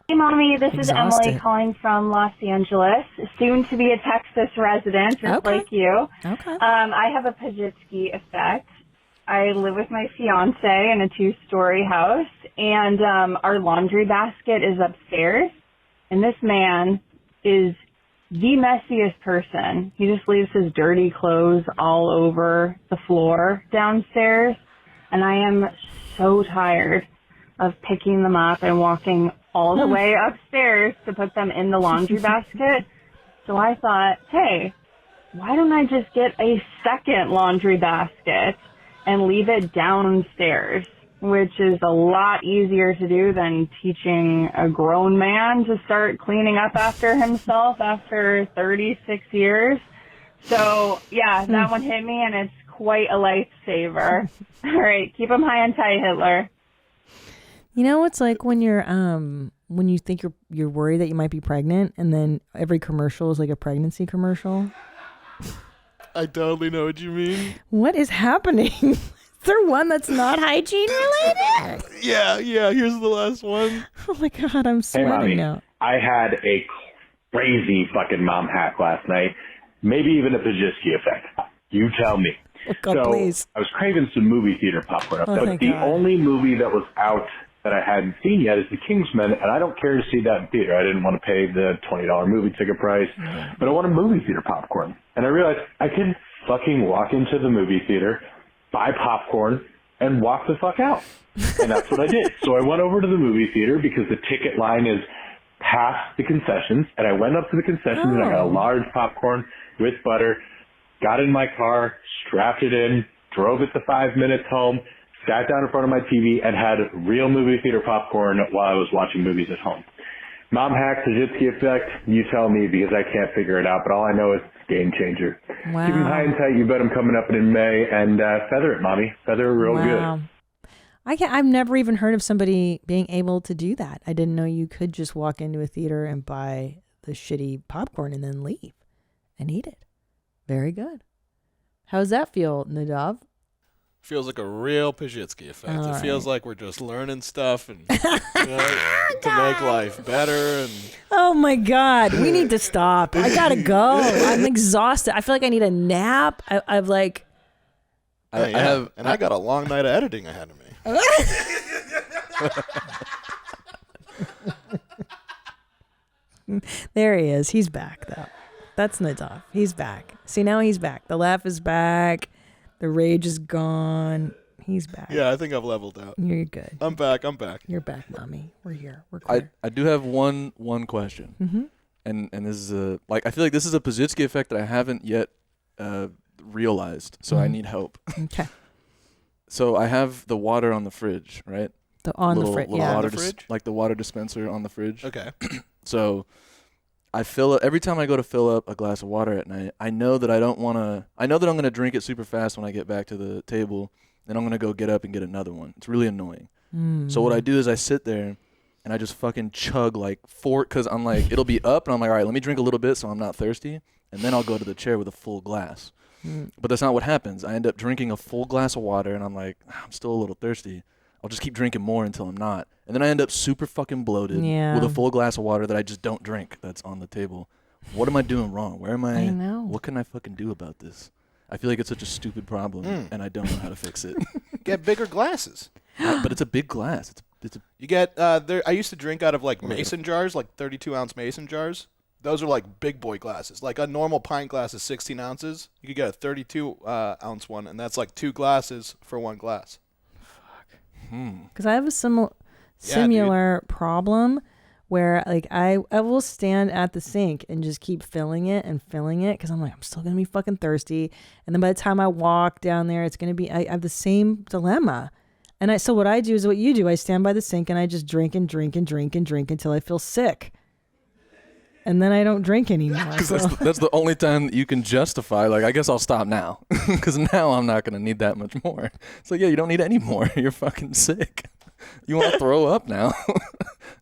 Hey, Mommy, this is Emily calling from Los Angeles, soon to be a Texas resident, just like you. Okay. I have a Pajitsky effect. I live with my fiance in a 2-story house, and our laundry basket is upstairs, and this man is the messiest person. He just leaves his dirty clothes all over the floor downstairs, and I am so tired of picking them up and walking all the way upstairs to put them in the laundry basket. So I thought, hey, why don't I just get a second laundry basket and leave it downstairs, which is a lot easier to do than teaching a grown man to start cleaning up after himself after 36 years. So, yeah, that one hit me, and it's quite a lifesaver. All right, keep them high and tight, Hitler. You know, it's like when you're when you think you're worried that you might be pregnant, and then every commercial is like a pregnancy commercial. I totally know what you mean. What is happening? Is there one that's not hygiene related? Yeah. Here's the last one. Oh my God, I'm sweating now. I had a crazy fucking mom hack last night. Maybe even a Pajitsky effect. You tell me. Oh God, please. I was craving some movie theater popcorn. Oh, but thank the God. only movie that was out that I hadn't seen yet is The Kingsman, and I don't care to see that in theater. I didn't want to pay the $20 movie ticket price, but I wanted movie theater popcorn. And I realized I could fucking walk into the movie theater, buy popcorn, and walk the fuck out. And that's what I did. So I went over to the movie theater because the ticket line is past the concessions, and I went up to the concessions and I got a large popcorn with butter, got in my car, strapped it in, drove it the 5 minutes home, sat down in front of my TV, and had real movie theater popcorn while I was watching movies at home. Mom hack, Pajitsky effect, you tell me because I can't figure it out, but all I know is it's a game changer. Wow. Keep them high and tight. You bet I'm coming up in May, and feather it, Mommy. Feather it real good. I've never even heard of somebody being able to do that. I didn't know you could just walk into a theater and buy the shitty popcorn and then leave and eat it. Very good. How's that feel, Nadav? Feels like a real Pajitsky effect. All It feels right. like we're just learning stuff and to make life better. And Oh my God, we need to stop. I gotta go. I'm exhausted. I feel like I need a nap. I've like. I got a long night of editing ahead of me. There he is. He's back though. That's Nadav. He's back. See, now he's back. The laugh is back. The rage is gone. He's back. Yeah, I think I've leveled out. You're good. I'm back. You're back, Mommy. We're here. We're clear. I do have one question, Mhm. and this is I feel like this is a Pajitsky effect that I haven't yet realized, so I need help. Okay. So I have the water on the fridge, right? The fridge, yeah. Water the fridge? like the water dispenser on the fridge. Okay. So I fill it every time I go to fill up a glass of water at night. I know that I'm going to drink it super fast when I get back to the table, and I'm going to go get up and get another one. It's really annoying. So what I do is I sit there and I just fucking chug like 4, because I'm like, it'll be up, and I'm like, all right, let me drink a little bit so I'm not thirsty, and then I'll go to the chair with a full glass. But that's not what happens. I end up drinking a full glass of water, and I'm like, I'm still a little thirsty. I'll just keep drinking more until I'm not. And then I end up super fucking bloated with a full glass of water that I just don't drink that's on the table. What am I doing wrong? Where am I? I know. What can I fucking do about this? I feel like it's such a stupid problem, and I don't know how to fix it. Get bigger glasses. But it's a big glass. You get there. I used to drink out of like mason jars, like 32-ounce mason jars. Those are like big boy glasses. Like a normal pint glass is 16 ounces. You could get a 32-ounce one, and that's like 2 glasses for 1 glass. Because I have a similar problem where like I will stand at the sink and just keep filling it because I'm like, I'm still gonna be fucking thirsty, and then by the time I walk down there, it's gonna be I have the same dilemma. And so what I do is what you do. I stand by the sink and I just drink and drink and drink and drink until I feel sick. And then I don't drink anymore. Because that's the only time that you can justify, like, I guess I'll stop now. Because now I'm not going to need that much more. So, yeah, you don't need any more. You're fucking sick. You want to throw up now.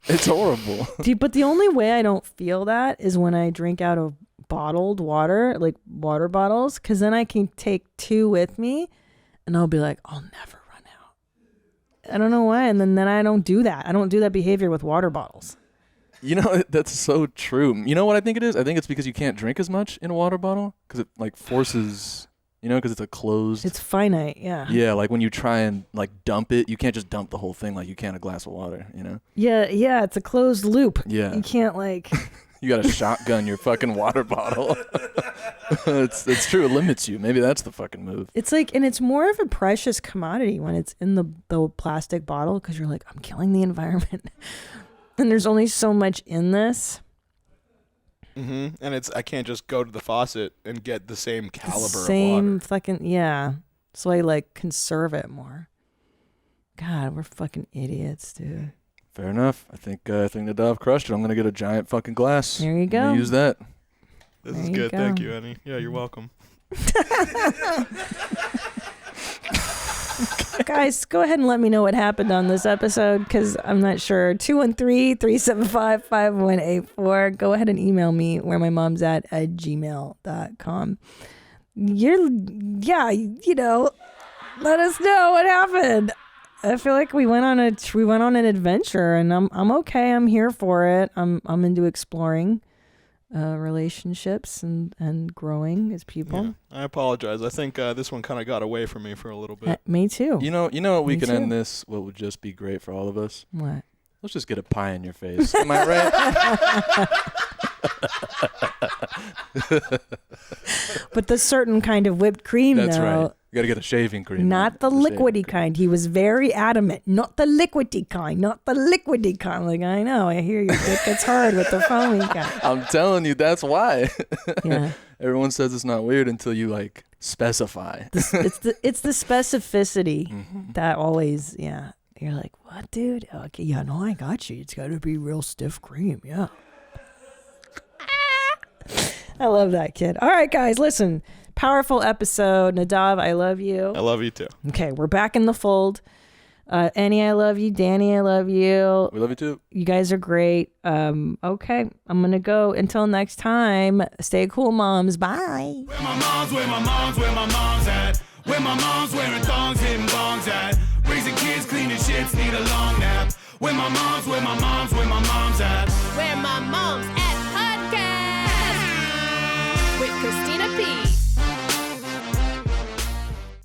It's horrible. But the only way I don't feel that is when I drink out of bottled water, like water bottles. Because then I can take 2 with me and I'll be like, I'll never run out. I don't know why. And then I don't do that. I don't do that behavior with water bottles. You know, that's so true. You know what I think it is? I think it's because you can't drink as much in a water bottle because it like forces, because it's a closed. It's finite, yeah. Yeah, like when you try and like dump it, you can't just dump the whole thing like you can a glass of water, Yeah, it's a closed loop. Yeah. You can't like. You got to shotgun your fucking water bottle. It's true. It limits you. Maybe that's the fucking move. It's like, and it's more of a precious commodity when it's in the plastic bottle because you're like, I'm killing the environment. And there's only so much in this. And I can't just go to the faucet and get the same caliber of water. Same fucking, yeah. So I like conserve it more. God, we're fucking idiots, dude. Fair enough. I think Nadav crushed it. I'm gonna get a giant fucking glass. There you go. Use that. This is good. Thank you, Annie. Yeah, you're welcome. Guys, go ahead and let me know what happened on this episode because I'm not sure. 213-375-5184. Go ahead and email me wheremymomsat at gmail.com. Let us know what happened. I feel like we went on an adventure, and I'm okay. I'm here for it. I'm into exploring relationships and growing as people. Yeah, I apologize. I think this one kind of got away from me for a little bit. Me too. You know what we can end this? What would just be great for all of us? What? Let's just get a pie in your face. Am I right? But the certain kind of whipped cream, That's though. right. You got to get a shaving cream. Not the liquidy kind. He was very adamant. Not the liquidy kind. Not the liquidy kind. Like, I know. I hear your dick gets hard with the foamy kind. I'm telling you, that's why. Yeah. Everyone says it's not weird until you like specify. It's the specificity that always, yeah. You're like, what, dude? Okay, yeah, no, I got you. It's got to be real stiff cream. Yeah. I love that kid. All right, guys, listen. Powerful episode. Nadav, I love you. I love you too. Okay, we're back in the fold. Annie, I love you. Danny, I love you. We love you too. You guys are great. Okay, I'm going to go. Until next time, stay cool, moms. Bye. Where my mom's at. Where my mom's wearing thongs, hitting bongs at. Raising kids, cleaning shits, need a long nap. Where my mom's